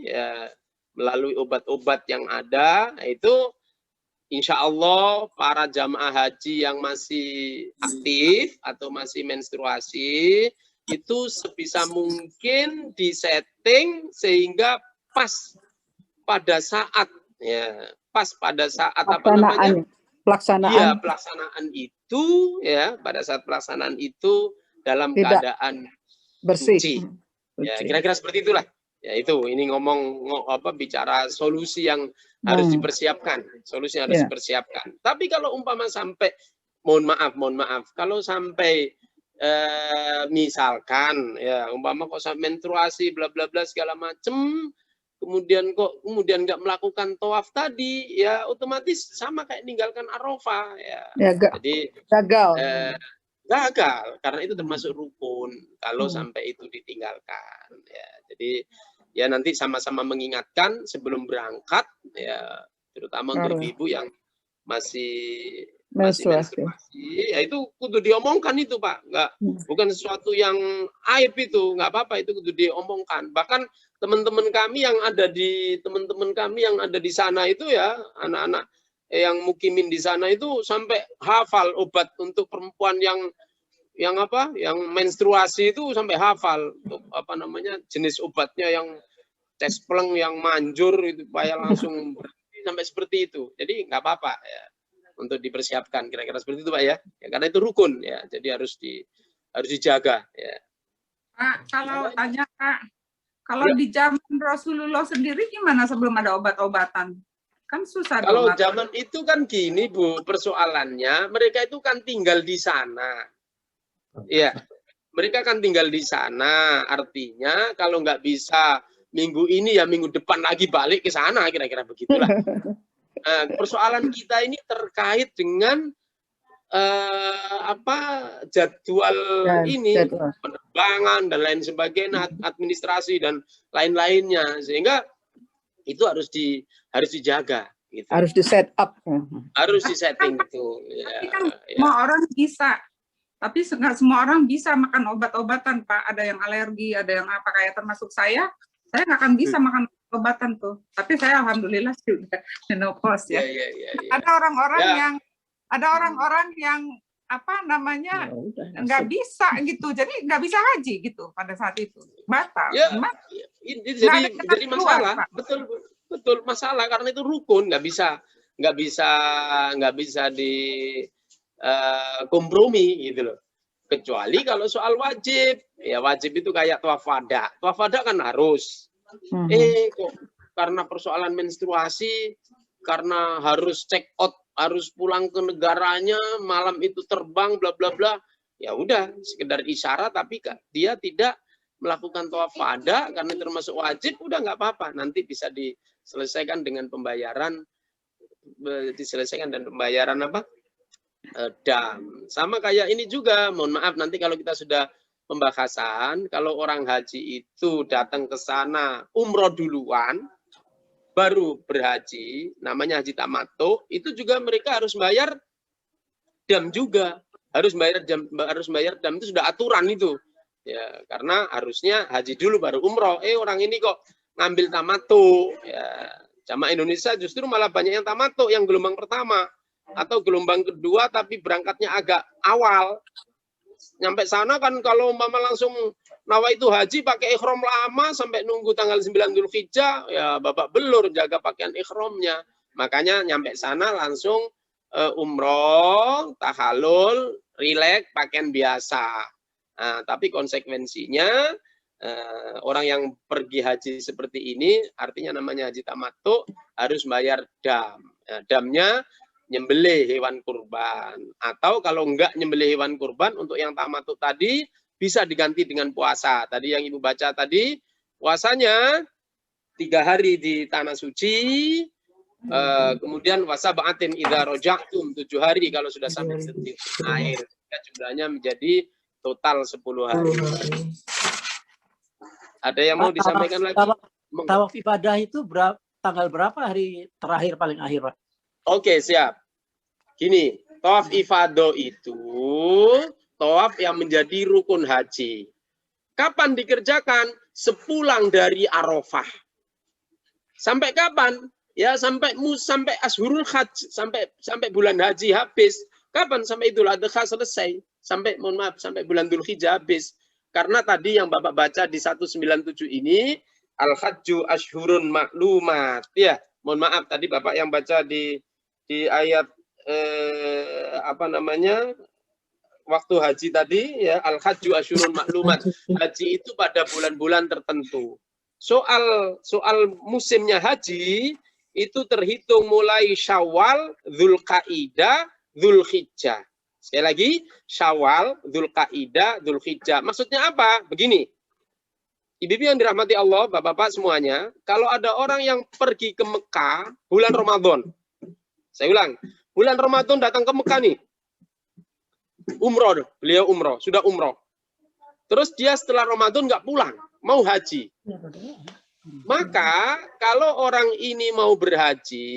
ya, melalui obat-obat yang ada, itu insya Allah para jamaah haji yang masih aktif atau masih menstruasi itu sebisa mungkin disetting sehingga pas pada saat pelaksanaan itu ya, pada saat pelaksanaan itu dalam keadaan bersih. suci. Ya, kira-kira seperti itulah. Ya itu, ini bicara solusi yang harus dipersiapkan, solusi yang harus dipersiapkan. Tapi kalau umpama sampai, mohon maaf, kalau sampai misalkan ya umpama kok sampai menstruasi bla bla bla segala macem, kemudian nggak melakukan tawaf tadi, ya otomatis sama kayak meninggalkan Arafah ya. Jadi gagal. Gagal karena itu termasuk rukun kalau sampai itu ditinggalkan ya. Jadi ya nanti sama-sama mengingatkan sebelum berangkat ya, terutama untuk ibu yang masih menstruasi ya, itu kudu diomongkan itu Pak, bukan sesuatu yang aib, itu nggak apa-apa, itu kudu diomongkan. Bahkan teman-teman kami yang ada di sana itu ya, anak-anak yang mukimin di sana itu sampai hafal obat untuk perempuan yang menstruasi itu, sampai hafal jenis obatnya, yang tespleng, yang manjur itu supaya langsung berhenti, sampai seperti itu. Jadi nggak apa-apa ya untuk dipersiapkan, kira-kira seperti itu Pak ya. Karena itu rukun ya, jadi harus dijaga ya. Pak, kalau tanya Pak, kalau di zaman Rasulullah sendiri gimana sebelum ada obat-obatan? Kan susah. Kalau zaman itu kan gini Bu, persoalannya mereka itu kan tinggal di sana. Iya, mereka kan tinggal di sana, artinya kalau nggak bisa minggu ini ya minggu depan lagi balik ke sana, kira-kira begitulah. Nah, persoalan kita ini terkait dengan jadwal penerbangan dan lain sebagainya, administrasi dan lain-lainnya, sehingga itu harus dijaga gitu. Harus di set up, harus di setting gitu ya. Tapi kan semua orang bisa, tapi nggak semua orang bisa makan obat-obatan Pak. Ada yang alergi, ada yang apa, kayak termasuk saya nggak akan bisa makan obatan tuh. Tapi saya alhamdulillah sudah menopause ya. Ada orang-orang yang nggak bisa gitu, jadi nggak bisa haji gitu pada saat itu, batal. Ya, jadi masalah, betul masalah, karena itu rukun, nggak bisa di kompromi gitu loh. Kecuali kalau soal wajib, ya wajib itu kayak tawaf wada. Tawaf wada kan harus. Kok karena persoalan menstruasi, karena harus check out, harus pulang ke negaranya, malam itu terbang, bla bla bla. Ya udah, sekedar isyarat, tapi dia tidak melakukan tawaf wada karena termasuk wajib, udah nggak apa-apa. Nanti bisa diselesaikan dengan pembayaran, dam. Sama kayak ini juga, mohon maaf, nanti kalau kita sudah pembahasan, kalau orang haji itu datang ke sana umroh duluan, baru berhaji, namanya haji tamattu, itu juga mereka harus bayar dam juga. Harus bayar dam, itu sudah aturan itu. Ya, karena harusnya haji dulu baru umroh. Orang ini kok ngambil tamattu. Ya, jamaah Indonesia justru malah banyak yang tamattu, yang gelombang pertama atau gelombang kedua, tapi berangkatnya agak awal. Nyampe sana kan kalau umpama langsung nawa itu haji pakai ikhram lama sampai nunggu tanggal 9 Dzulhijjah, ya babak belur jaga pakaian ikhramnya. Makanya nyampe sana langsung umroh, tahallul, rileks, pakaian biasa. Nah, tapi konsekuensinya orang yang pergi haji seperti ini, artinya namanya haji tamattu, harus bayar dam. Damnya nyembelih hewan kurban, atau kalau enggak nyembelih hewan kurban, untuk yang tamattu tadi bisa diganti dengan puasa. Tadi yang Ibu baca tadi, puasanya 3 hari di tanah suci, kemudian wasaba'atin idza raja'tum, 7 hari kalau sudah sampai di air. Jumlahnya menjadi total 10 hari. Ada yang mau disampaikan lagi? Tawaf ibadah itu tanggal berapa hari terakhir paling akhir, Pak? Oke, siap. Gini, tawaf ifadah itu tawaf yang menjadi rukun haji. Kapan dikerjakan? Sepulang dari Arafah. Sampai kapan? Ya sampai Ashurul Hajj, sampai bulan haji habis. Kapan? Sampai Idul Adha selesai. Sampai bulan Dzulhijjah habis. Karena tadi yang Bapak baca di 197 ini, Al-Hajju Ashhurun Ma'lumat. Ya, mohon maaf tadi Bapak yang baca di ayat waktu haji tadi, ya, Al-Hajju Ashhurun Ma'lumat. Haji itu pada bulan-bulan tertentu. soal musimnya haji itu terhitung mulai Syawal, Dzulqa'dah, Dzulhijjah. Sekali lagi, Syawal, Dzulqa'dah, Dzulhijjah. Maksudnya apa? Begini. Ibu-ibu yang dirahmati Allah, Bapak-bapak semuanya, kalau ada orang yang pergi ke Mekah bulan Ramadan. Saya ulang, bulan Ramadan datang ke Mekah nih. Umroh, beliau umroh, sudah umroh. Terus dia setelah Ramadan nggak pulang, mau haji. Maka kalau orang ini mau berhaji,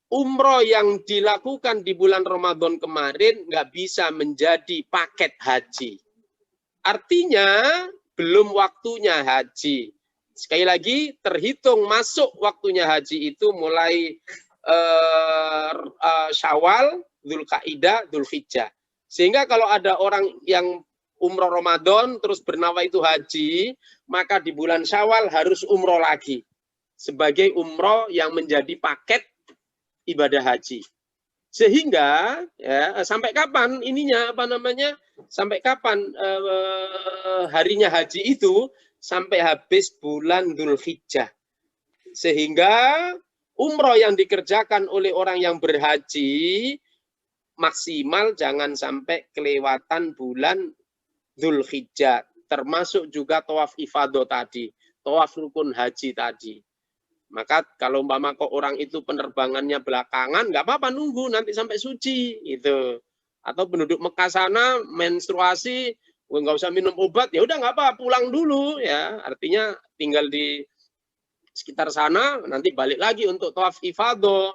umroh yang dilakukan di bulan Ramadan kemarin nggak bisa menjadi paket haji. Artinya belum waktunya haji. Sekali lagi, terhitung masuk waktunya haji itu mulai Syawal, Dzulqa'dah, Dzulhijjah. Sehingga kalau ada orang yang umroh Ramadan terus bernawa itu haji, maka di bulan Syawal harus umroh lagi sebagai umroh yang menjadi paket ibadah haji. Sehingga ya, sampai kapan ininya apa namanya? Sampai kapan harinya haji itu? Sampai habis bulan Dzulhijjah. Sehingga umroh yang dikerjakan oleh orang yang berhaji maksimal jangan sampai kelewatan bulan Dzulhijjah, termasuk juga tawaf ifadah tadi, tawaf rukun haji tadi. Maka kalau umpama kok orang itu penerbangannya belakangan, nggak apa-apa nunggu nanti sampai suci itu. Atau penduduk Mekah sana menstruasi, nggak usah minum obat, ya udah nggak apa, pulang dulu ya. Artinya tinggal di sekitar sana, nanti balik lagi untuk tawaf ifadah.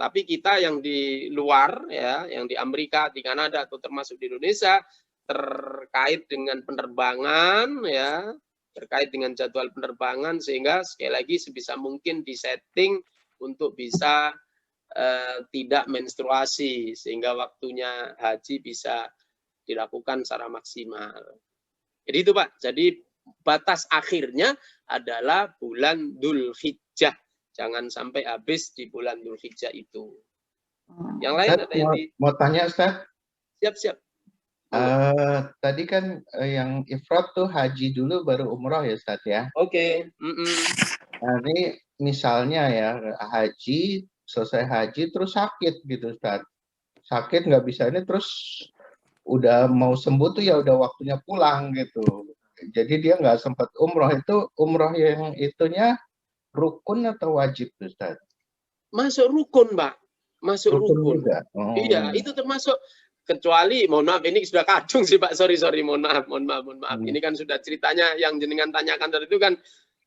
Tapi kita yang di luar ya, yang di Amerika, di Kanada atau termasuk di Indonesia, terkait dengan penerbangan ya, terkait dengan jadwal penerbangan, sehingga sekali lagi sebisa mungkin disetting untuk bisa tidak menstruasi sehingga waktunya haji bisa dilakukan secara maksimal. Jadi itu Pak, jadi batas akhirnya adalah bulan Dzulhijjah. Jangan sampai habis di bulan Dzulhijjah itu. Yang lain Ustaz, ada yang mau tanya Ustaz? Siap-siap. Tadi kan yang ifrad tuh haji dulu baru umroh ya Ustaz ya. Oke. Nah, ini misalnya ya haji, selesai haji terus sakit gitu Ustaz. Sakit nggak bisa ini terus udah mau sembuh tuh ya udah waktunya pulang gitu. Jadi dia nggak sempat umroh. Itu umroh yang itunya rukun atau wajib Ustaz? Masuk rukun, Pak. Masuk rukun. Juga. Iya, itu termasuk. Kecuali, mohon maaf, ini sudah kadung sih Pak, sorry, mohon maaf. Ini kan sudah ceritanya yang jenengan tanyakan tadi itu kan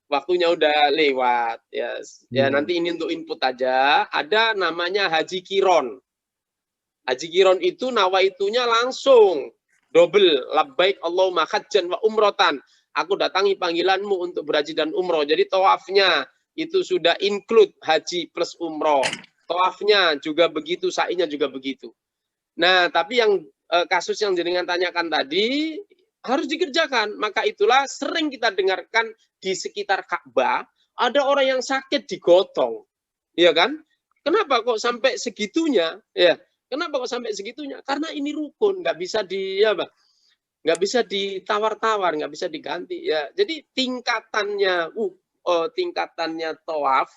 waktunya udah lewat. Ya, nanti ini untuk input aja. Ada namanya Haji Qiron. Haji Qiron itu nawaitunya langsung double, labbaik Allahumma hajjan wa umrotan. Aku datangi panggilanmu untuk berhaji dan umroh. Jadi tawafnya itu sudah include haji plus umroh. Tawafnya juga begitu, sa'inya juga begitu. Nah, tapi yang kasus yang jenengan tanyakan tadi harus dikerjakan. Maka itulah sering kita dengarkan di sekitar Ka'bah ada orang yang sakit digotong, ya kan? Kenapa kok sampai segitunya? Ya, kenapa kok sampai segitunya? Karena ini rukun, nggak bisa nggak bisa ditawar-tawar, nggak bisa diganti. Ya, jadi tingkatannya tawaf.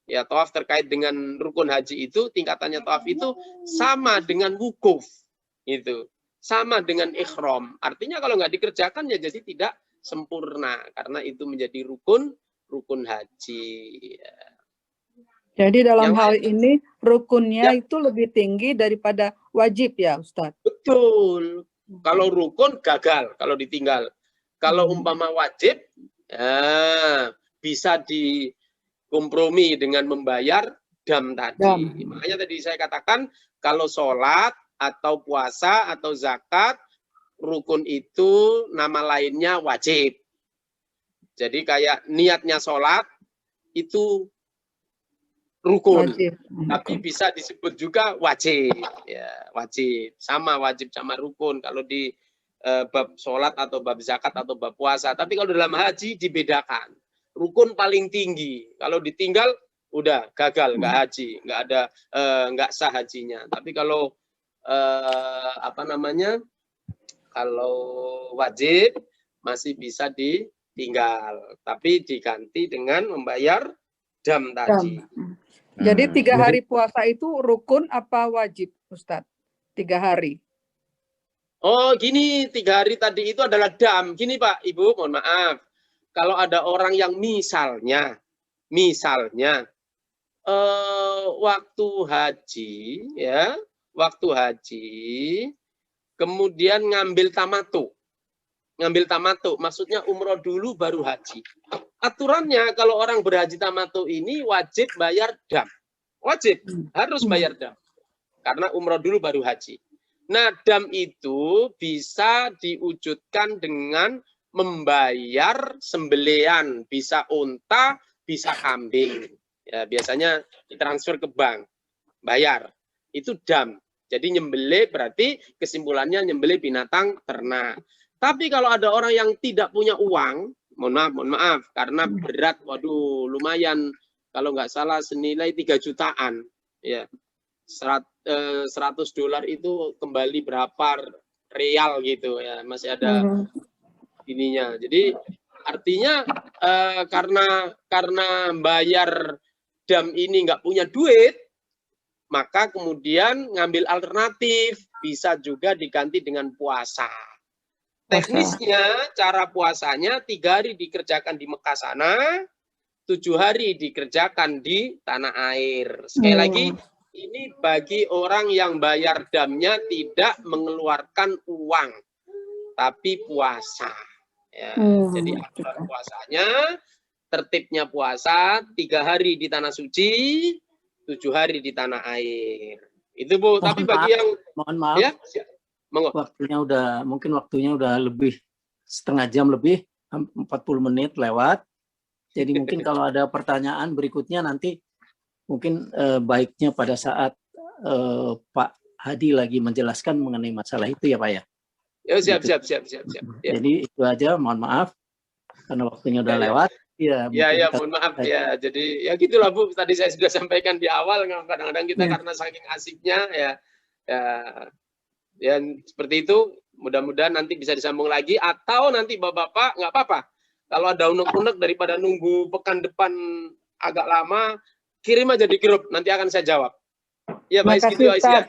Ya, tawaf terkait dengan rukun haji itu, tingkatannya tawaf itu sama dengan wukuf. Itu sama dengan ikhram. Artinya kalau nggak dikerjakan ya jadi tidak sempurna karena itu menjadi rukun haji. Ya. Jadi dalam hal ini rukunnya itu lebih tinggi daripada wajib ya Ustadz? Betul. Kalau rukun gagal kalau ditinggal. Kalau umpama wajib ya, bisa dikompromi dengan membayar dam tadi. Makanya tadi saya katakan kalau sholat atau puasa atau zakat, rukun itu nama lainnya wajib. Jadi kayak niatnya sholat itu rukun, tapi bisa disebut juga wajib. Ya, wajib. Sama wajib sama rukun kalau di bab sholat atau bab zakat atau bab puasa. Tapi kalau dalam haji dibedakan. Rukun paling tinggi. Kalau ditinggal udah gagal, nggak haji, nggak sah hajinya. Tapi kalau kalau wajib masih bisa tinggal, tapi diganti dengan membayar dam tadi. Jadi 3 hari puasa itu rukun apa wajib, Ustadz? 3 hari. Oh, gini, 3 hari tadi itu adalah dam. Gini Pak, Ibu, mohon maaf. Kalau ada orang yang misalnya waktu haji, ya, waktu haji, kemudian ngambil tamatu, maksudnya umroh dulu baru haji. Aturannya kalau orang berhaji tamatu ini wajib bayar dam, harus bayar dam, karena umroh dulu baru haji. Nah, dam itu bisa diwujudkan dengan membayar sembelian, bisa unta, bisa kambing. Ya, biasanya ditransfer ke bank, bayar. Itu dam. Jadi nyembelih berarti kesimpulannya nyembelih binatang ternak. Tapi kalau ada orang yang tidak punya uang, mohon maaf, karena berat, waduh, lumayan, kalau nggak salah senilai 3 jutaan, ya, $100 itu kembali berapa real gitu ya, masih ada ininya. Jadi artinya karena bayar dam ini nggak punya duit, maka kemudian ngambil alternatif, bisa juga diganti dengan puasa. Teknisnya, cara puasanya 3 hari dikerjakan di Mekah sana, 7 hari dikerjakan di tanah air. Sekali lagi, ini bagi orang yang bayar damnya tidak mengeluarkan uang, tapi puasa. Ya, jadi aturan puasanya, tertibnya puasa 3 hari di tanah suci, 7 hari di tanah air. Itu Bu. Tapi bagi yang mohon maaf, ya, waktunya udah lebih setengah jam lebih, 40 menit lewat. Jadi mungkin kalau ada pertanyaan berikutnya nanti mungkin baiknya pada saat Pak Hadi lagi menjelaskan mengenai masalah itu ya Pak ya. Ya, siap. Ya. Jadi itu aja, mohon maaf karena waktunya udah lewat. Ya, mohon maaf ya. Jadi ya gitulah Bu. Tadi saya sudah sampaikan di awal, kadang-kadang kita karena saking asiknya ya seperti itu. Mudah-mudahan nanti bisa disambung lagi, atau nanti Bapak-bapak nggak apa-apa. Kalau ada unek-unek daripada nunggu pekan depan agak lama, kirim aja di grup, nanti akan saya jawab. Ya, baik gitu Aisyah.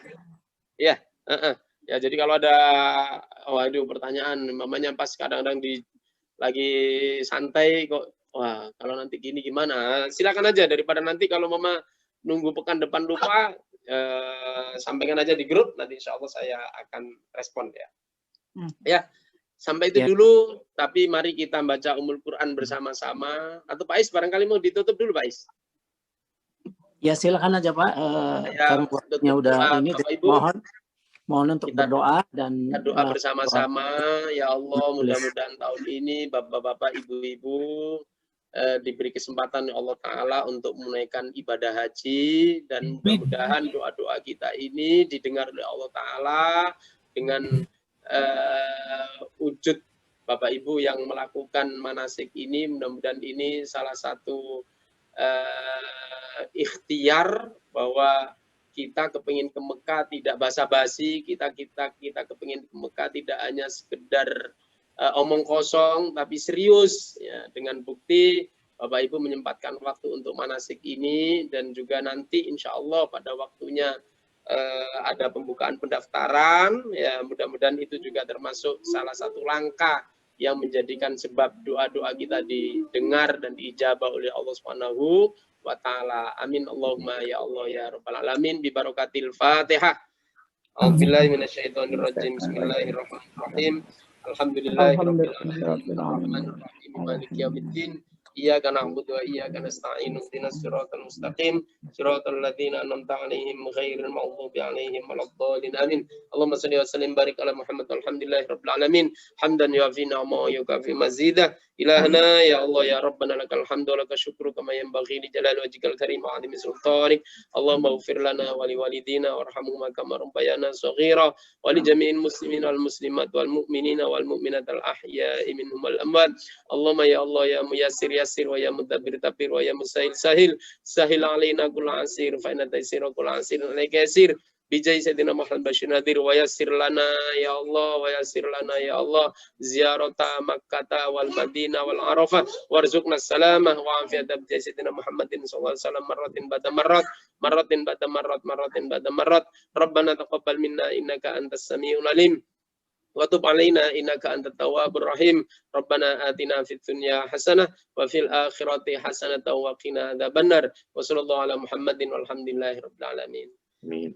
Ya, ya, jadi kalau ada pertanyaan, mamanya pas kadang-kadang lagi santai kok, wah kalau nanti gini gimana? Silakan aja, daripada nanti kalau mama nunggu pekan depan lupa, sampaikan aja di grup, nanti insya Allah saya akan respon ya. Ya, sampai itu dulu. Tapi mari kita baca Ummul Quran bersama-sama. Atau Pak Is barangkali mau ditutup dulu Pak Is. Ya silakan aja Pak. Karena waktunya udah ini, mohon untuk kita berdoa dan doa bersama-sama. Ya Allah, mudah-mudahan tahun ini bapak-bapak, ibu-ibu diberi kesempatan oleh Allah Ta'ala untuk menunaikan ibadah haji, dan mudah-mudahan doa-doa kita ini didengar oleh Allah Ta'ala dengan wujud Bapak Ibu yang melakukan manasik ini. Mudah-mudahan ini salah satu ikhtiar bahwa kita kepingin ke Mekah tidak basa-basi, kita kepingin ke Mekah tidak hanya sekedar omong kosong, tapi serius ya, dengan bukti Bapak Ibu menyempatkan waktu untuk manasik ini, dan juga nanti insya Allah pada waktunya ada pembukaan pendaftaran ya, mudah-mudahan itu juga termasuk salah satu langkah yang menjadikan sebab doa-doa kita didengar dan diijabah oleh Allah Subhanahu wa Ta'ala. Amin Allahumma ya Allah ya Rabbal Alamin, bi barakatil Fatihah. A'udzubillahi minasyaitonirrajim. Bismillahirrahmanirrahim. Alhamdulillahirabbil alamin. Maliki yaumiddin. Iyyaka na'budu wa iyyaka nasta'in. Ihdinas siratal mustaqim. Siratal ladzina an'amta 'alaihim ghairil maghdubi 'alaihim waladdallin. Amin. Allahumma shalli wa sallim barik ala Muhammad. Alhamdulillahirabbil alamin. Hamdan yu'afi ni'amahu wa yukafi mazidah. Ilahana ya Allah ya Rabbana lakal hamdu wa lakal syukru kama yanbaghi li jalali wajhikal karim wa 'azimi sultanik. Allahumma ighfir lana wa li walidina warhamhum kama rabbayana shaghira wa li jami'il muslimin wal muslimat wal mu'minina wal mu'minat al ahya'i minhum wal amwat. Allahumma ya Allah ya muyassir yassir wa ya mudabbir tabir wa ya musahil sahil alaina kull asir fa inna taysira kull asir alaika yasir. bijai sayyidina Muhammad Bashir Nadir wa yassir lana ya Allah wa yassir lana ya Allah ziyarata Makkah wal Madinah wal Arafah warzuqna salamah wa afiyata bijai sayyidina Muhammadin sallallahu alaihi wasallam marratin ba'da marrat marratin ba'da marrat marratin ba'da marrat Rabbana taqabbal minna innaka antas samiul alim wa tub alaina innaka antat tawwabur rahim Rabbana atina fid dunya hasanah wa fil akhirati hasanah wa qina adzabannar wa sallallahu ala Muhammadin walhamdulillahi rabbil alamin. Amin.